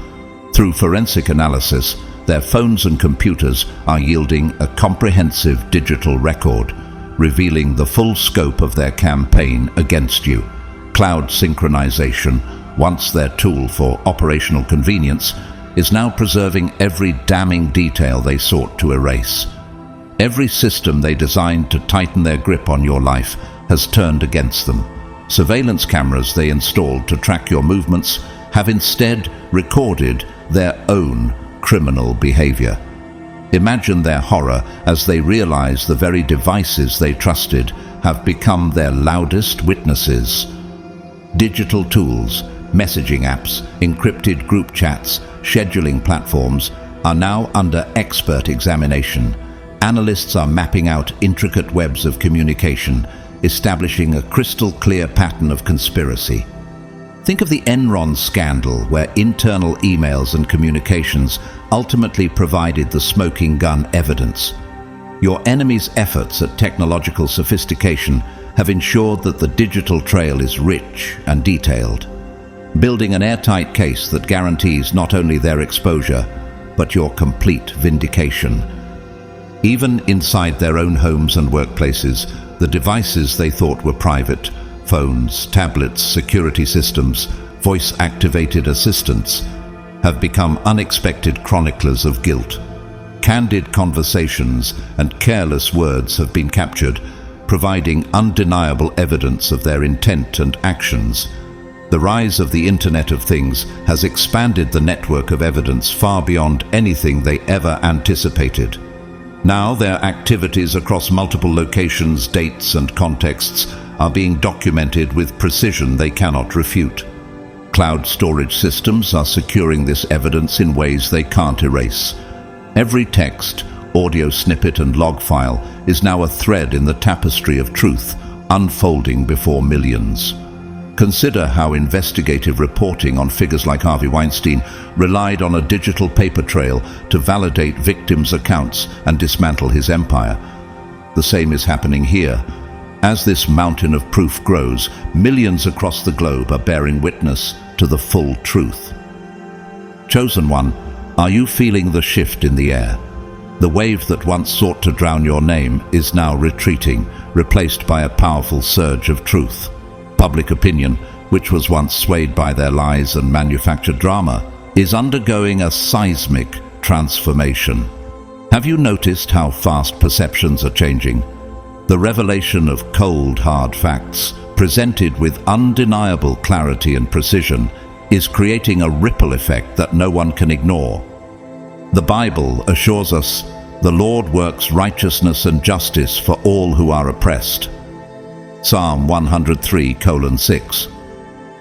Through forensic analysis, their phones and computers are yielding a comprehensive digital record, revealing the full scope of their campaign against you. Cloud synchronization, once their tool for operational convenience, is now preserving every damning detail they sought to erase. Every system they designed to tighten their grip on your life has turned against them. Surveillance cameras they installed to track your movements have instead recorded their own criminal behavior. Imagine their horror as they realize the very devices they trusted have become their loudest witnesses. Digital tools, messaging apps, encrypted group chats, scheduling platforms are now under expert examination. Analysts are mapping out intricate webs of communication, establishing a crystal-clear pattern of conspiracy. Think of the Enron scandal, where internal emails and communications ultimately provided the smoking gun evidence. Your enemy's efforts at technological sophistication have ensured that the digital trail is rich and detailed, building an airtight case that guarantees not only their exposure, but your complete vindication. Even inside their own homes and workplaces, the devices they thought were private, phones, tablets, security systems, voice-activated assistants, have become unexpected chroniclers of guilt. Candid conversations and careless words have been captured, providing undeniable evidence of their intent and actions. The rise of the Internet of Things has expanded the network of evidence far beyond anything they ever anticipated. Now their activities across multiple locations, dates, and contexts are being documented with precision they cannot refute. Cloud storage systems are securing this evidence in ways they can't erase. Every text, audio snippet, and log file is now a thread in the tapestry of truth, unfolding before millions. Consider how investigative reporting on figures like Harvey Weinstein relied on a digital paper trail to validate victims' accounts and dismantle his empire. The same is happening here. As this mountain of proof grows, millions across the globe are bearing witness to the full truth. Chosen one, are you feeling the shift in the air? The wave that once sought to drown your name is now retreating, replaced by a powerful surge of truth. Public opinion, which was once swayed by their lies and manufactured drama, is undergoing a seismic transformation. Have you noticed how fast perceptions are changing? The revelation of cold, hard facts, presented with undeniable clarity and precision, is creating a ripple effect that no one can ignore. The Bible assures us, "The Lord works righteousness and justice for all who are oppressed." Psalm 103:6.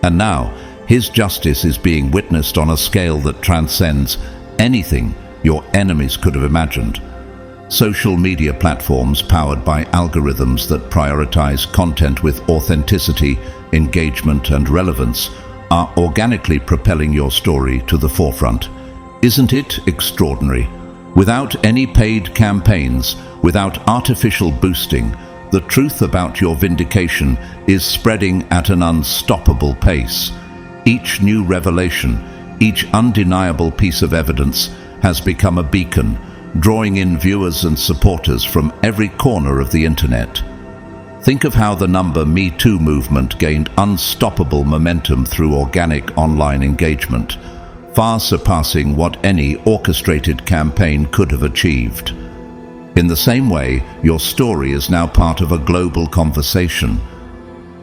And now, His justice is being witnessed on a scale that transcends anything your enemies could have imagined. Social media platforms powered by algorithms that prioritize content with authenticity, engagement, and relevance are organically propelling your story to the forefront. Isn't it extraordinary? Without any paid campaigns, without artificial boosting, the truth about your vindication is spreading at an unstoppable pace. Each new revelation, each undeniable piece of evidence has become a beacon, drawing in viewers and supporters from every corner of the internet. Think of how the Me Too movement gained unstoppable momentum through organic online engagement, far surpassing what any orchestrated campaign could have achieved. In the same way, your story is now part of a global conversation.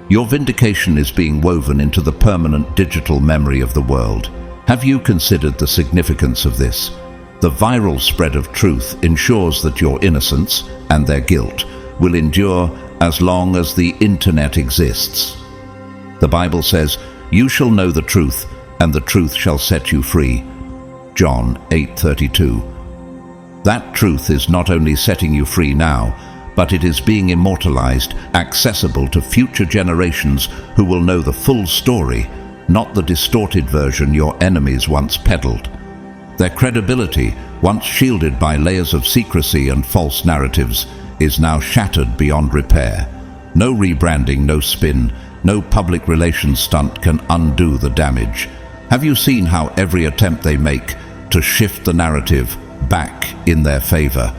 Your vindication is being woven into the permanent digital memory of the world. Have you considered the significance of this? The viral spread of truth ensures that your innocence and their guilt will endure as long as the internet exists. The Bible says, "You shall know the truth, and the truth shall set you free." John 8:32. That truth is not only setting you free now, but it is being immortalized, accessible to future generations who will know the full story, not the distorted version your enemies once peddled. Their credibility, once shielded by layers of secrecy and false narratives, is now shattered beyond repair. No rebranding, no spin, no public relations stunt can undo the damage. Have you seen how every attempt they make to shift the narrative back in their favor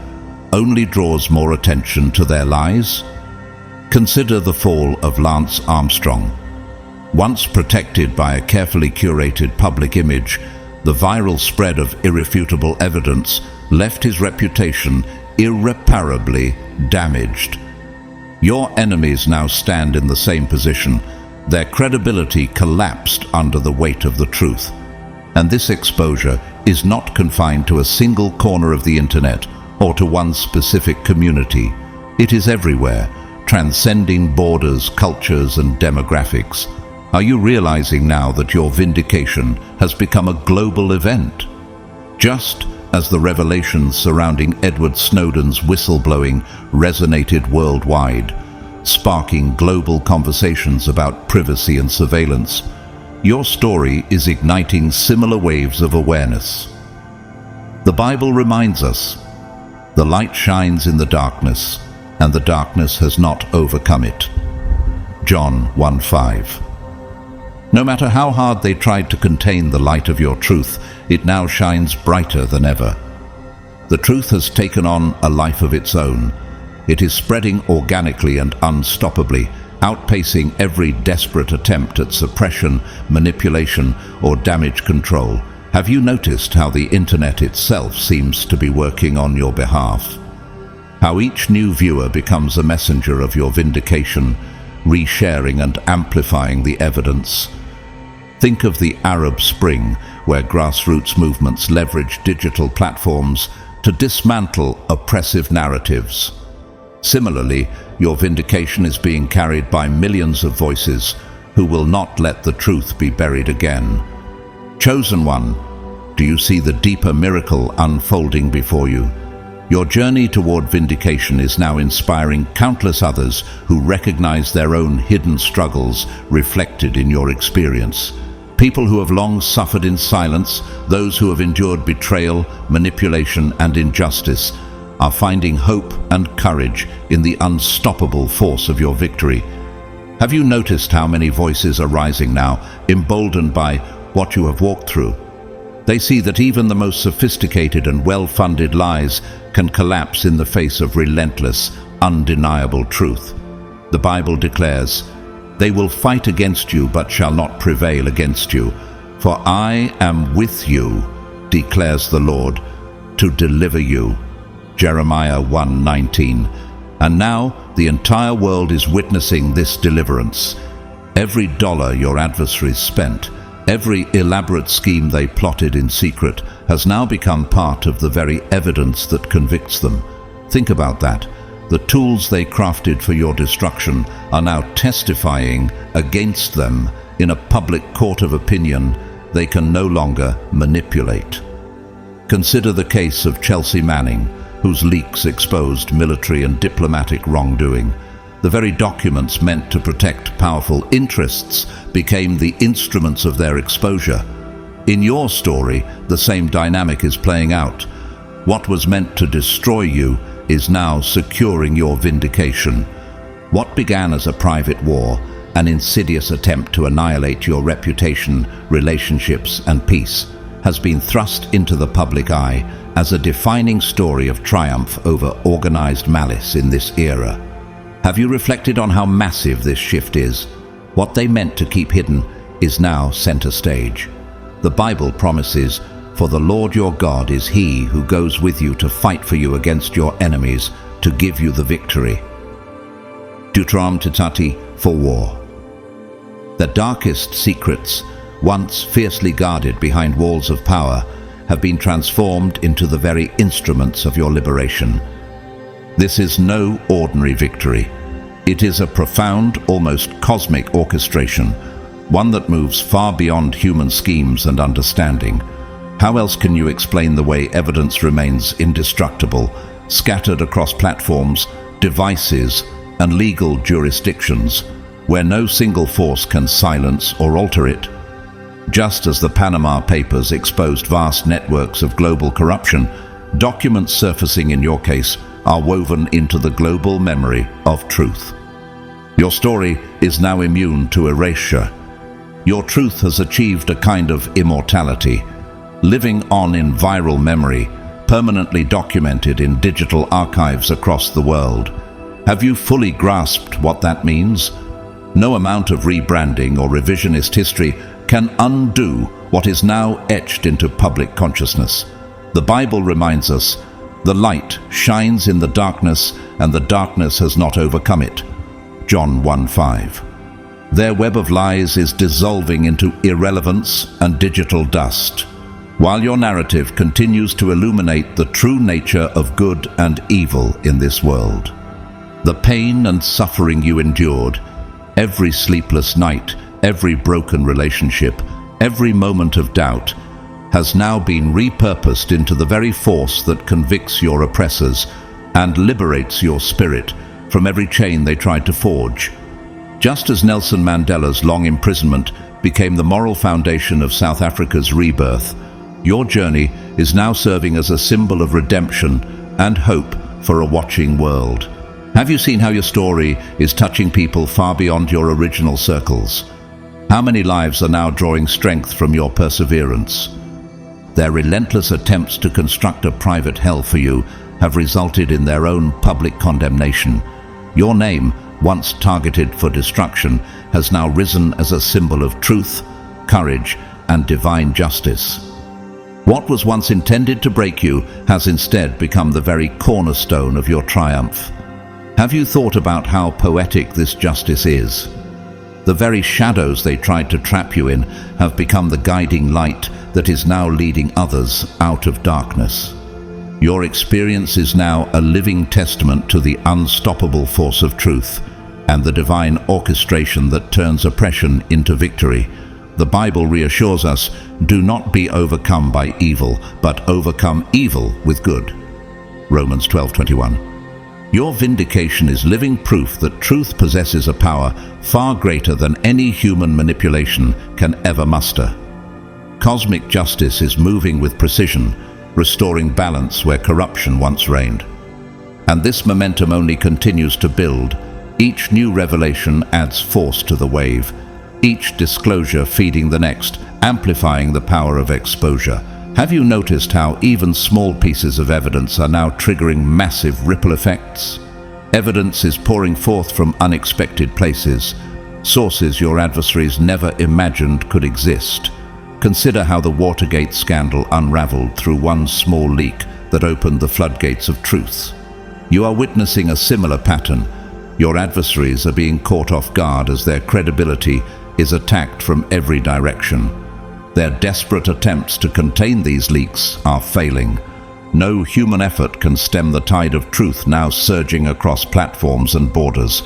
only draws more attention to their lies? Consider the fall of Lance Armstrong. Once protected by a carefully curated public image, the viral spread of irrefutable evidence left his reputation irreparably damaged. Your enemies now stand in the same position. Their credibility collapsed under the weight of the truth. And this exposure is not confined to a single corner of the internet or to one specific community. It is everywhere, transcending borders, cultures, and demographics. Are you realizing now that your vindication has become a global event? Just as the revelations surrounding Edward Snowden's whistleblowing resonated worldwide, sparking global conversations about privacy and surveillance, your story is igniting similar waves of awareness. The Bible reminds us, "The light shines in the darkness, and the darkness has not overcome it." John 1:5. No matter how hard they tried to contain the light of your truth, it now shines brighter than ever. The truth has taken on a life of its own. It is spreading organically and unstoppably, outpacing every desperate attempt at suppression, manipulation, or damage control. Have you noticed how the internet itself seems to be working on your behalf? How each new viewer becomes a messenger of your vindication, resharing and amplifying the evidence. Think of the Arab Spring, where grassroots movements leveraged digital platforms to dismantle oppressive narratives. Similarly, your vindication is being carried by millions of voices who will not let the truth be buried again. Chosen one, do you see the deeper miracle unfolding before you? Your journey toward vindication is now inspiring countless others who recognize their own hidden struggles reflected in your experience. People who have long suffered in silence, those who have endured betrayal, manipulation, and injustice, are finding hope and courage in the unstoppable force of your victory. Have you noticed how many voices are rising now, emboldened by what you have walked through? They see that even the most sophisticated and well-funded lies can collapse in the face of relentless, undeniable truth. The Bible declares, "They will fight against you, but shall not prevail against you. For I am with you, declares the Lord, to deliver you." Jeremiah 1:19. And now the entire world is witnessing this deliverance. Every dollar your adversaries spent, every elaborate scheme they plotted in secret, has now become part of the very evidence that convicts them. Think about that. The tools they crafted for your destruction are now testifying against them in a public court of opinion they can no longer manipulate. Consider the case of Chelsea Manning, whose leaks exposed military and diplomatic wrongdoing. The very documents meant to protect powerful interests became the instruments of their exposure. In your story, the same dynamic is playing out. What was meant to destroy you is now securing your vindication. What began as a private war, an insidious attempt to annihilate your reputation, relationships, and peace, has been thrust into the public eye as a defining story of triumph over organized malice in this era. Have you reflected on how massive this shift is? What they meant to keep hidden is now center stage. The Bible promises, "For the Lord your God is he who goes with you to fight for you against your enemies, to give you the victory." Deuteronomy 30, for war. The darkest secrets, once fiercely guarded behind walls of power, have been transformed into the very instruments of your liberation. This is no ordinary victory. It is a profound, almost cosmic orchestration, one that moves far beyond human schemes and understanding. How else can you explain the way evidence remains indestructible, scattered across platforms, devices, and legal jurisdictions, where no single force can silence or alter it? Just as the Panama Papers exposed vast networks of global corruption, documents surfacing in your case are woven into the global memory of truth. Your story is now immune to erasure. Your truth has achieved a kind of immortality, living on in viral memory, permanently documented in digital archives across the world. Have you fully grasped what that means? No amount of rebranding or revisionist history can undo what is now etched into public consciousness. The Bible reminds us, "The light shines in the darkness, and the darkness has not overcome it." John 1:5. Their web of lies is dissolving into irrelevance and digital dust, while your narrative continues to illuminate the true nature of good and evil in this world. The pain and suffering you endured, every sleepless night, every broken relationship, every moment of doubt, has now been repurposed into the very force that convicts your oppressors and liberates your spirit from every chain they tried to forge. Just as Nelson Mandela's long imprisonment became the moral foundation of South Africa's rebirth, your journey is now serving as a symbol of redemption and hope for a watching world. Have you seen how your story is touching people far beyond your original circles? How many lives are now drawing strength from your perseverance? Their relentless attempts to construct a private hell for you have resulted in their own public condemnation. Your name, once targeted for destruction, has now risen as a symbol of truth, courage, and divine justice. What was once intended to break you has instead become the very cornerstone of your triumph. Have you thought about how poetic this justice is? The very shadows they tried to trap you in have become the guiding light that is now leading others out of darkness. Your experience is now a living testament to the unstoppable force of truth and the divine orchestration that turns oppression into victory. The Bible reassures us, "Do not be overcome by evil, but overcome evil with good." Romans 12:21. Your vindication is living proof that truth possesses a power far greater than any human manipulation can ever muster. Cosmic justice is moving with precision, restoring balance where corruption once reigned. And this momentum only continues to build. Each new revelation adds force to the wave, each disclosure feeding the next, amplifying the power of exposure. Have you noticed how even small pieces of evidence are now triggering massive ripple effects? Evidence is pouring forth from unexpected places, sources your adversaries never imagined could exist. Consider how the Watergate scandal unraveled through one small leak that opened the floodgates of truth. You are witnessing a similar pattern. Your adversaries are being caught off guard as their credibility is attacked from every direction. Their desperate attempts to contain these leaks are failing. No human effort can stem the tide of truth now surging across platforms and borders.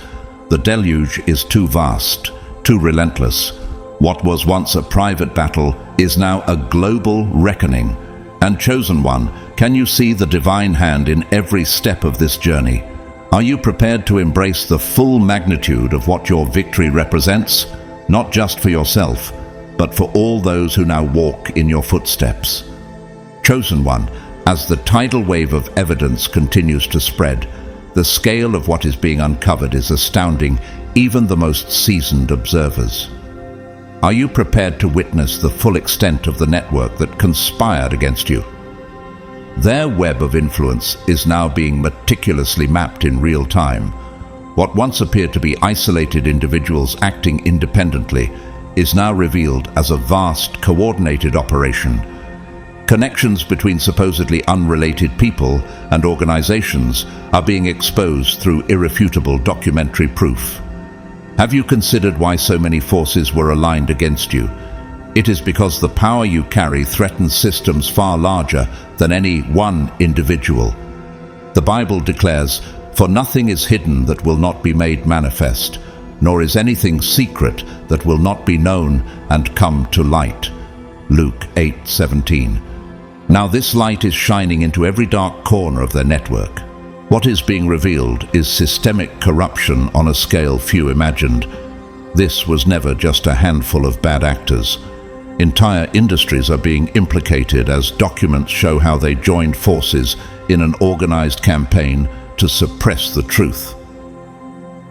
The deluge is too vast, too relentless. What was once a private battle is now a global reckoning. And chosen one, can you see the divine hand in every step of this journey? Are you prepared to embrace the full magnitude of what your victory represents? Not just for yourself, but for all those who now walk in your footsteps. Chosen one, as the tidal wave of evidence continues to spread, the scale of what is being uncovered is astounding even the most seasoned observers. Are you prepared to witness the full extent of the network that conspired against you? Their web of influence is now being meticulously mapped in real time. What once appeared to be isolated individuals acting independently is now revealed as a vast, coordinated operation. Connections between supposedly unrelated people and organizations are being exposed through irrefutable documentary proof. Have you considered why so many forces were aligned against you? It is because the power you carry threatens systems far larger than any one individual. The Bible declares, "For nothing is hidden that will not be made manifest, nor is anything secret that will not be known and come to light." Luke 8:17. Now this light is shining into every dark corner of their network. What is being revealed is systemic corruption on a scale few imagined. This was never just a handful of bad actors. Entire industries are being implicated as documents show how they joined forces in an organized campaign to suppress the truth.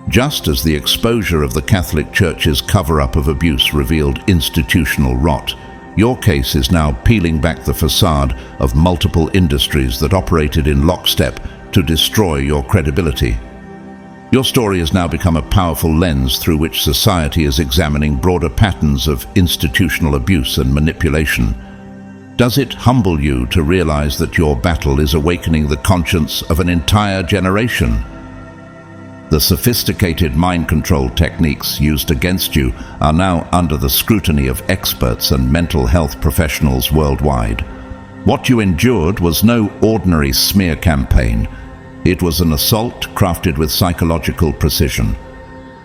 Just as the exposure of the Catholic Church's cover-up of abuse revealed institutional rot, Your case is now peeling back the facade of multiple industries that operated in lockstep to destroy your credibility. Your story has now become a powerful lens through which society is examining broader patterns of institutional abuse and manipulation. Does it humble you to realize that your battle is awakening the conscience of an entire generation? The sophisticated mind control techniques used against you are now under the scrutiny of experts and mental health professionals worldwide. What you endured was no ordinary smear campaign. It was an assault crafted with psychological precision.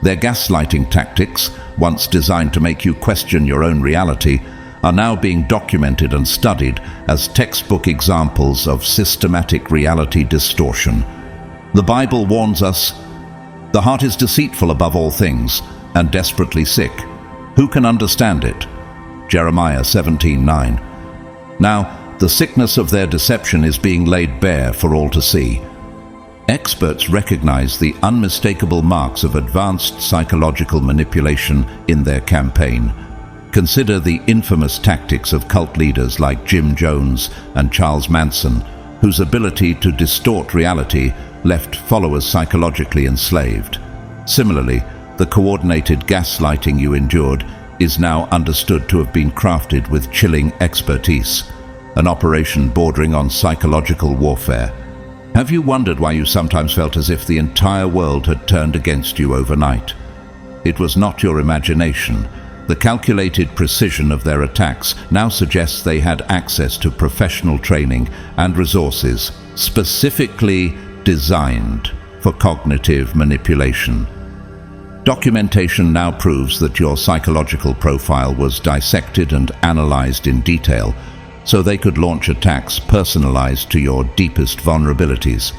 Their gaslighting tactics, once designed to make you question your own reality, are now being documented and studied as textbook examples of systematic reality distortion. The Bible warns us, "The heart is deceitful above all things and desperately sick. Who can understand it?" Jeremiah 17:9. Now, the sickness of their deception is being laid bare for all to see. Experts recognize the unmistakable marks of advanced psychological manipulation in their campaign. Consider the infamous tactics of cult leaders like Jim Jones and Charles Manson, whose ability to distort reality left followers psychologically enslaved. Similarly, the coordinated gaslighting you endured is now understood to have been crafted with chilling expertise, an operation bordering on psychological warfare. Have you wondered why you sometimes felt as if the entire world had turned against you overnight? It was not your imagination. The calculated precision of their attacks now suggests they had access to professional training and resources specifically designed for cognitive manipulation. Documentation now proves that your psychological profile was dissected and analyzed in detail, so they could launch attacks personalized to your deepest vulnerabilities.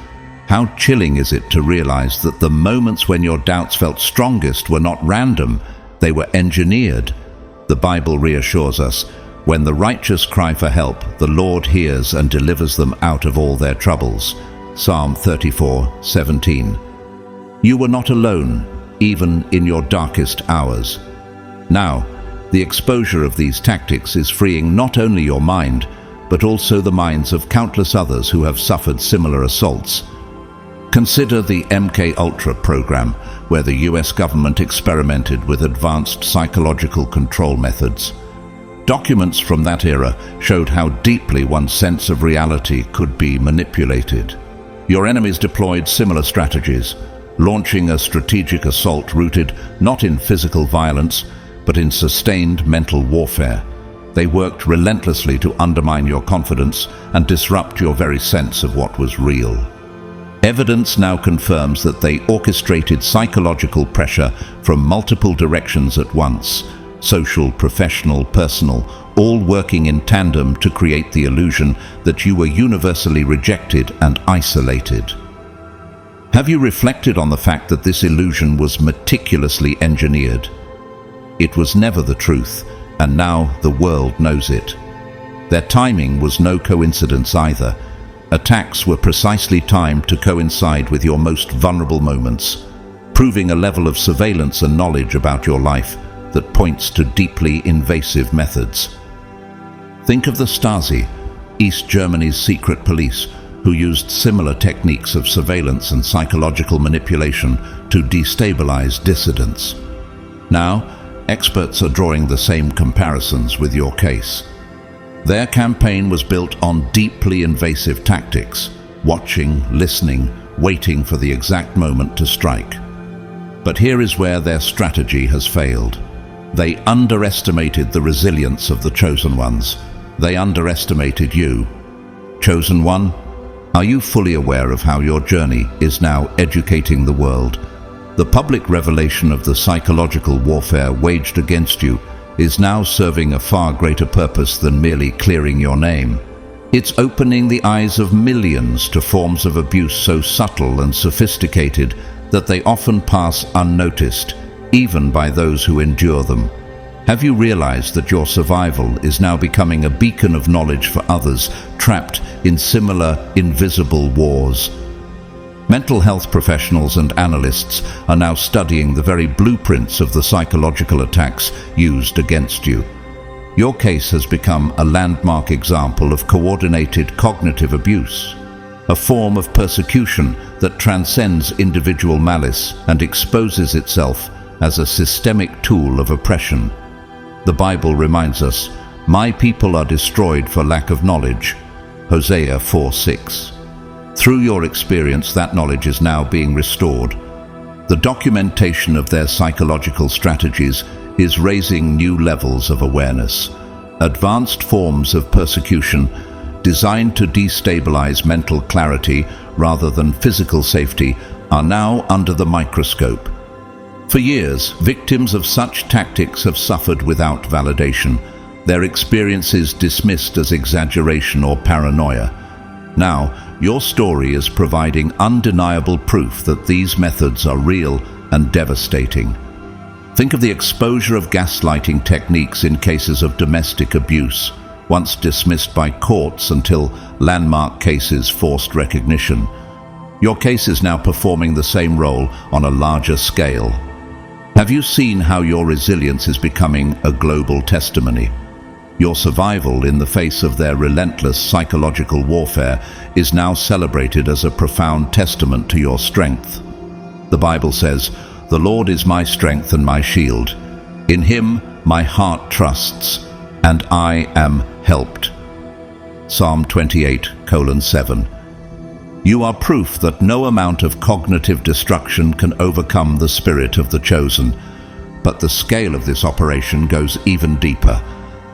How chilling is it to realize that the moments when your doubts felt strongest were not random, they were engineered? The Bible reassures us, "When the righteous cry for help, the Lord hears and delivers them out of all their troubles." Psalm 34:17. You were not alone, even in your darkest hours. Now, the exposure of these tactics is freeing not only your mind, but also the minds of countless others who have suffered similar assaults. Consider the MK Ultra program, where the US government experimented with advanced psychological control methods. Documents from that era showed how deeply one's sense of reality could be manipulated. Your enemies deployed similar strategies, launching a strategic assault rooted not in physical violence, but in sustained mental warfare. They worked relentlessly to undermine your confidence and disrupt your very sense of what was real. Evidence now confirms that they orchestrated psychological pressure from multiple directions at once, social, professional, personal, all working in tandem to create the illusion that you were universally rejected and isolated. Have you reflected on the fact that this illusion was meticulously engineered? It was never the truth, and now the world knows it. Their timing was no coincidence either. Attacks were precisely timed to coincide with your most vulnerable moments, proving a level of surveillance and knowledge about your life that points to deeply invasive methods. Think of the Stasi, East Germany's secret police, who used similar techniques of surveillance and psychological manipulation to destabilize dissidents. Now, experts are drawing the same comparisons with your case. Their campaign was built on deeply invasive tactics, watching, listening, waiting for the exact moment to strike. But here is where their strategy has failed. They underestimated the resilience of the chosen ones. They underestimated you. Chosen one, are you fully aware of how your journey is now educating the world? The public revelation of the psychological warfare waged against you is now serving a far greater purpose than merely clearing your name. It's opening the eyes of millions to forms of abuse so subtle and sophisticated that they often pass unnoticed, even by those who endure them. Have you realized that your survival is now becoming a beacon of knowledge for others trapped in similar invisible wars? Mental health professionals and analysts are now studying the very blueprints of the psychological attacks used against you. Your case has become a landmark example of coordinated cognitive abuse, a form of persecution that transcends individual malice and exposes itself as a systemic tool of oppression. The Bible reminds us, "My people are destroyed for lack of knowledge." Hosea 4:6. Through your experience, that knowledge is now being restored. The documentation of their psychological strategies is raising new levels of awareness. Advanced forms of persecution designed to destabilize mental clarity rather than physical safety are now under the microscope. For years, victims of such tactics have suffered without validation, their experiences dismissed as exaggeration or paranoia. Now, your story is providing undeniable proof that these methods are real and devastating. Think of the exposure of gaslighting techniques in cases of domestic abuse, once dismissed by courts until landmark cases forced recognition. Your case is now performing the same role on a larger scale. Have you seen how your resilience is becoming a global testimony? Your survival in the face of their relentless psychological warfare is now celebrated as a profound testament to your strength. The Bible says, "The Lord is my strength and my shield. In him my heart trusts, and I am helped." Psalm 28:7. You are proof that no amount of cognitive destruction can overcome the spirit of the chosen. But the scale of this operation goes even deeper.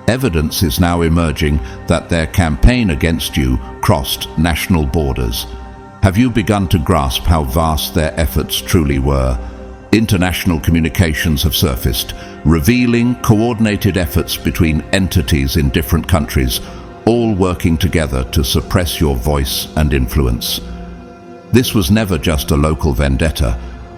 Evidence is now emerging that their campaign against you crossed national borders. Have you begun to grasp how vast their efforts truly were? International communications have surfaced, revealing coordinated efforts between entities in different countries, all working together to suppress your voice and influence. This was never just a local vendetta.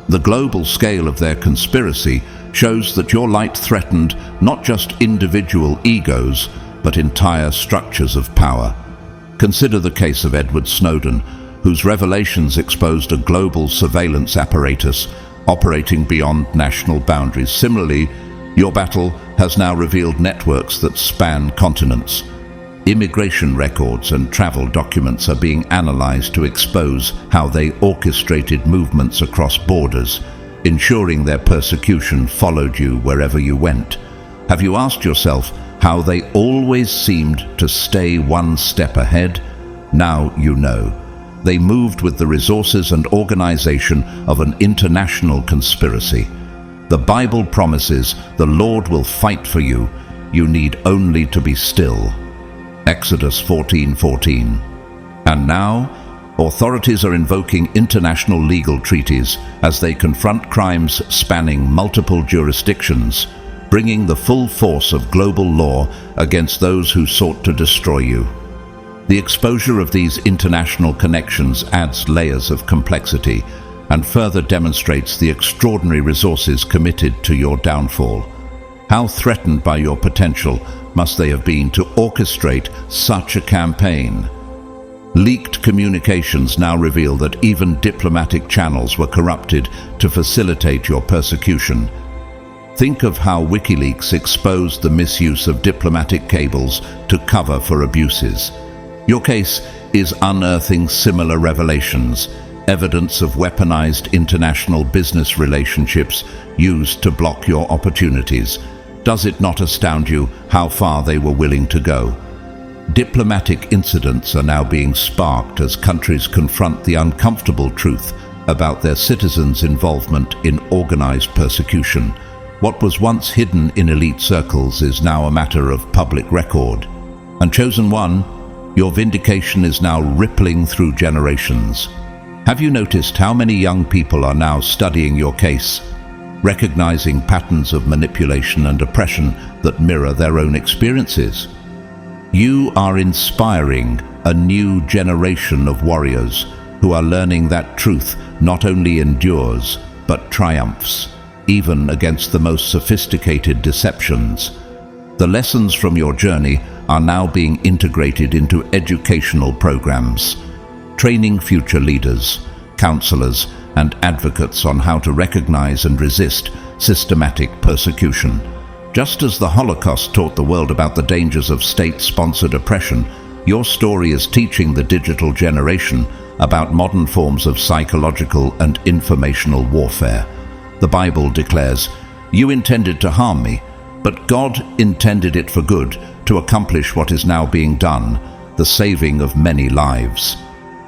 The global scale of their conspiracy shows that your light threatened not just individual egos, but entire structures of power. Consider the case of Edward Snowden, whose revelations exposed a global surveillance apparatus operating beyond national boundaries. Similarly, your battle has now revealed networks that span continents. Immigration records and travel documents are being analyzed to expose how they orchestrated movements across borders, ensuring their persecution followed you wherever you went. Have you asked yourself how they always seemed to stay one step ahead? Now you know. They moved with the resources and organization of an international conspiracy. The Bible promises the Lord will fight for you. You need only to be still. Exodus 14:14. And now, authorities are invoking international legal treaties as they confront crimes spanning multiple jurisdictions, bringing the full force of global law against those who sought to destroy you. The exposure of these international connections adds layers of complexity and further demonstrates the extraordinary resources committed to your downfall. How threatened by your potential must they have been to orchestrate such a campaign? Leaked communications now reveal that even diplomatic channels were corrupted to facilitate your persecution. Think of how WikiLeaks exposed the misuse of diplomatic cables to cover for abuses. Your case is unearthing similar revelations, evidence of weaponized international business relationships used to block your opportunities. Does it not astound you how far they were willing to go? Diplomatic incidents are now being sparked as countries confront the uncomfortable truth about their citizens' involvement in organized persecution. What was once hidden in elite circles is now a matter of public record. And chosen one, your vindication is now rippling through generations. Have you noticed how many young people are now studying your case, recognizing patterns of manipulation and oppression that mirror their own experiences? You are inspiring a new generation of warriors who are learning that truth not only endures, but triumphs, even against the most sophisticated deceptions. The lessons from your journey are now being integrated into educational programs, training future leaders, counselors, and advocates on how to recognize and resist systematic persecution. Just as the Holocaust taught the world about the dangers of state-sponsored oppression, your story is teaching the digital generation about modern forms of psychological and informational warfare. The Bible declares, "You intended to harm me, but God intended it for good, to accomplish what is now being done, the saving of many lives."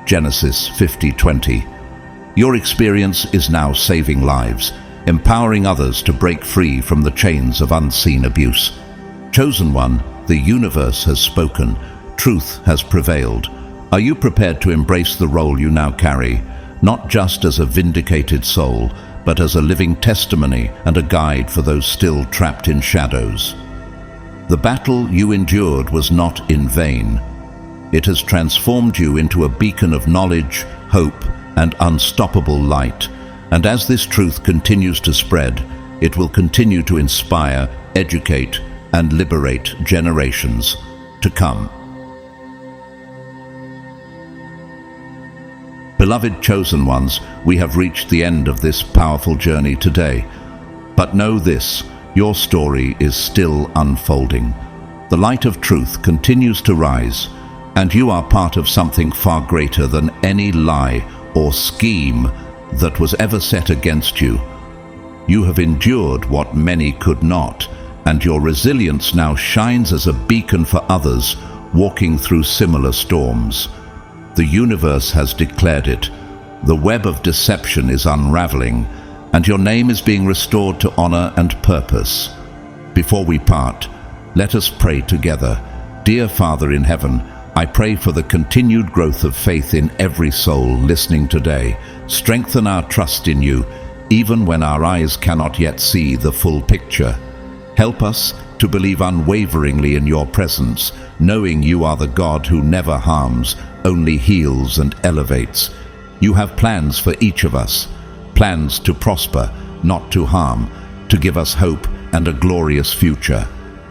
Genesis 50:20. Your experience is now saving lives, empowering others to break free from the chains of unseen abuse. Chosen one, the universe has spoken. Truth has prevailed. Are you prepared to embrace the role you now carry, not just as a vindicated soul, but as a living testimony and a guide for those still trapped in shadows? The battle you endured was not in vain. It has transformed you into a beacon of knowledge, hope, and unstoppable light. And as this truth continues to spread, it will continue to inspire, educate, and liberate generations to come. Beloved chosen ones, we have reached the end of this powerful journey today. But know this, your story is still unfolding. The light of truth continues to rise, and you are part of something far greater than any lie or scheme that was ever set against you. You have endured what many could not, and your resilience now shines as a beacon for others walking through similar storms. The universe has declared it. The web of deception is unraveling, and your name is being restored to honor and purpose. Before we part, let us pray together. Dear Father in heaven, I pray for the continued growth of faith in every soul listening today. Strengthen our trust in you, even when our eyes cannot yet see the full picture. Help us to believe unwaveringly in your presence, knowing you are the God who never harms, only heals and elevates. You have plans for each of us, plans to prosper, not to harm, to give us hope and a glorious future.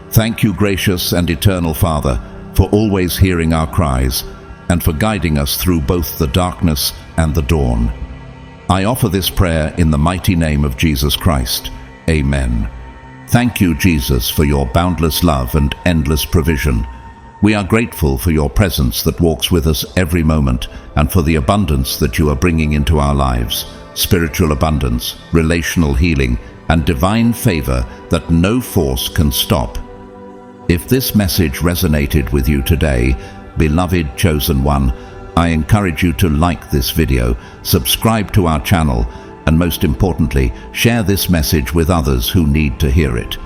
Thank you, gracious and eternal Father, for always hearing our cries and for guiding us through both the darkness and the dawn. I offer this prayer in the mighty name of Jesus Christ. Amen. Thank you, Jesus, for your boundless love and endless provision. We are grateful for your presence that walks with us every moment and for the abundance that you are bringing into our lives, spiritual abundance, relational healing, and divine favor that no force can stop. If this message resonated with you today, beloved chosen one, I encourage you to like this video, subscribe to our channel, and most importantly, share this message with others who need to hear it.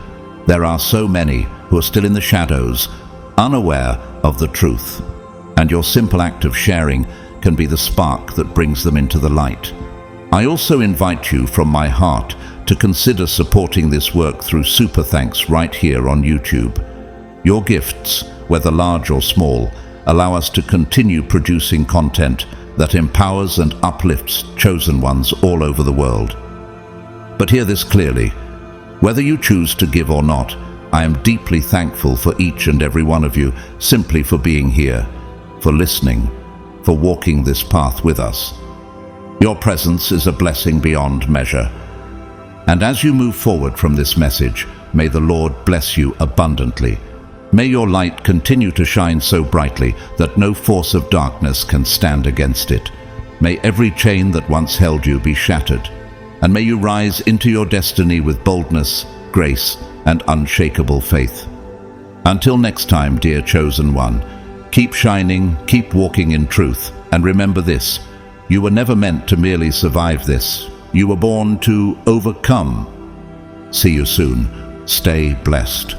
There are so many who are still in the shadows, unaware of the truth, and your simple act of sharing can be the spark that brings them into the light. I also invite you from my heart to consider supporting this work through Super Thanks right here on YouTube. Your gifts, whether large or small, allow us to continue producing content that empowers and uplifts chosen ones all over the world. But hear this clearly. Whether you choose to give or not, I am deeply thankful for each and every one of you, simply for being here, for listening, for walking this path with us. Your presence is a blessing beyond measure. And as you move forward from this message, may the Lord bless you abundantly. May your light continue to shine so brightly that no force of darkness can stand against it. May every chain that once held you be shattered, and may you rise into your destiny with boldness, grace, and unshakable faith. Until next time, dear chosen one, keep shining, keep walking in truth, and remember this: you were never meant to merely survive this. You were born to overcome. See you soon. Stay blessed.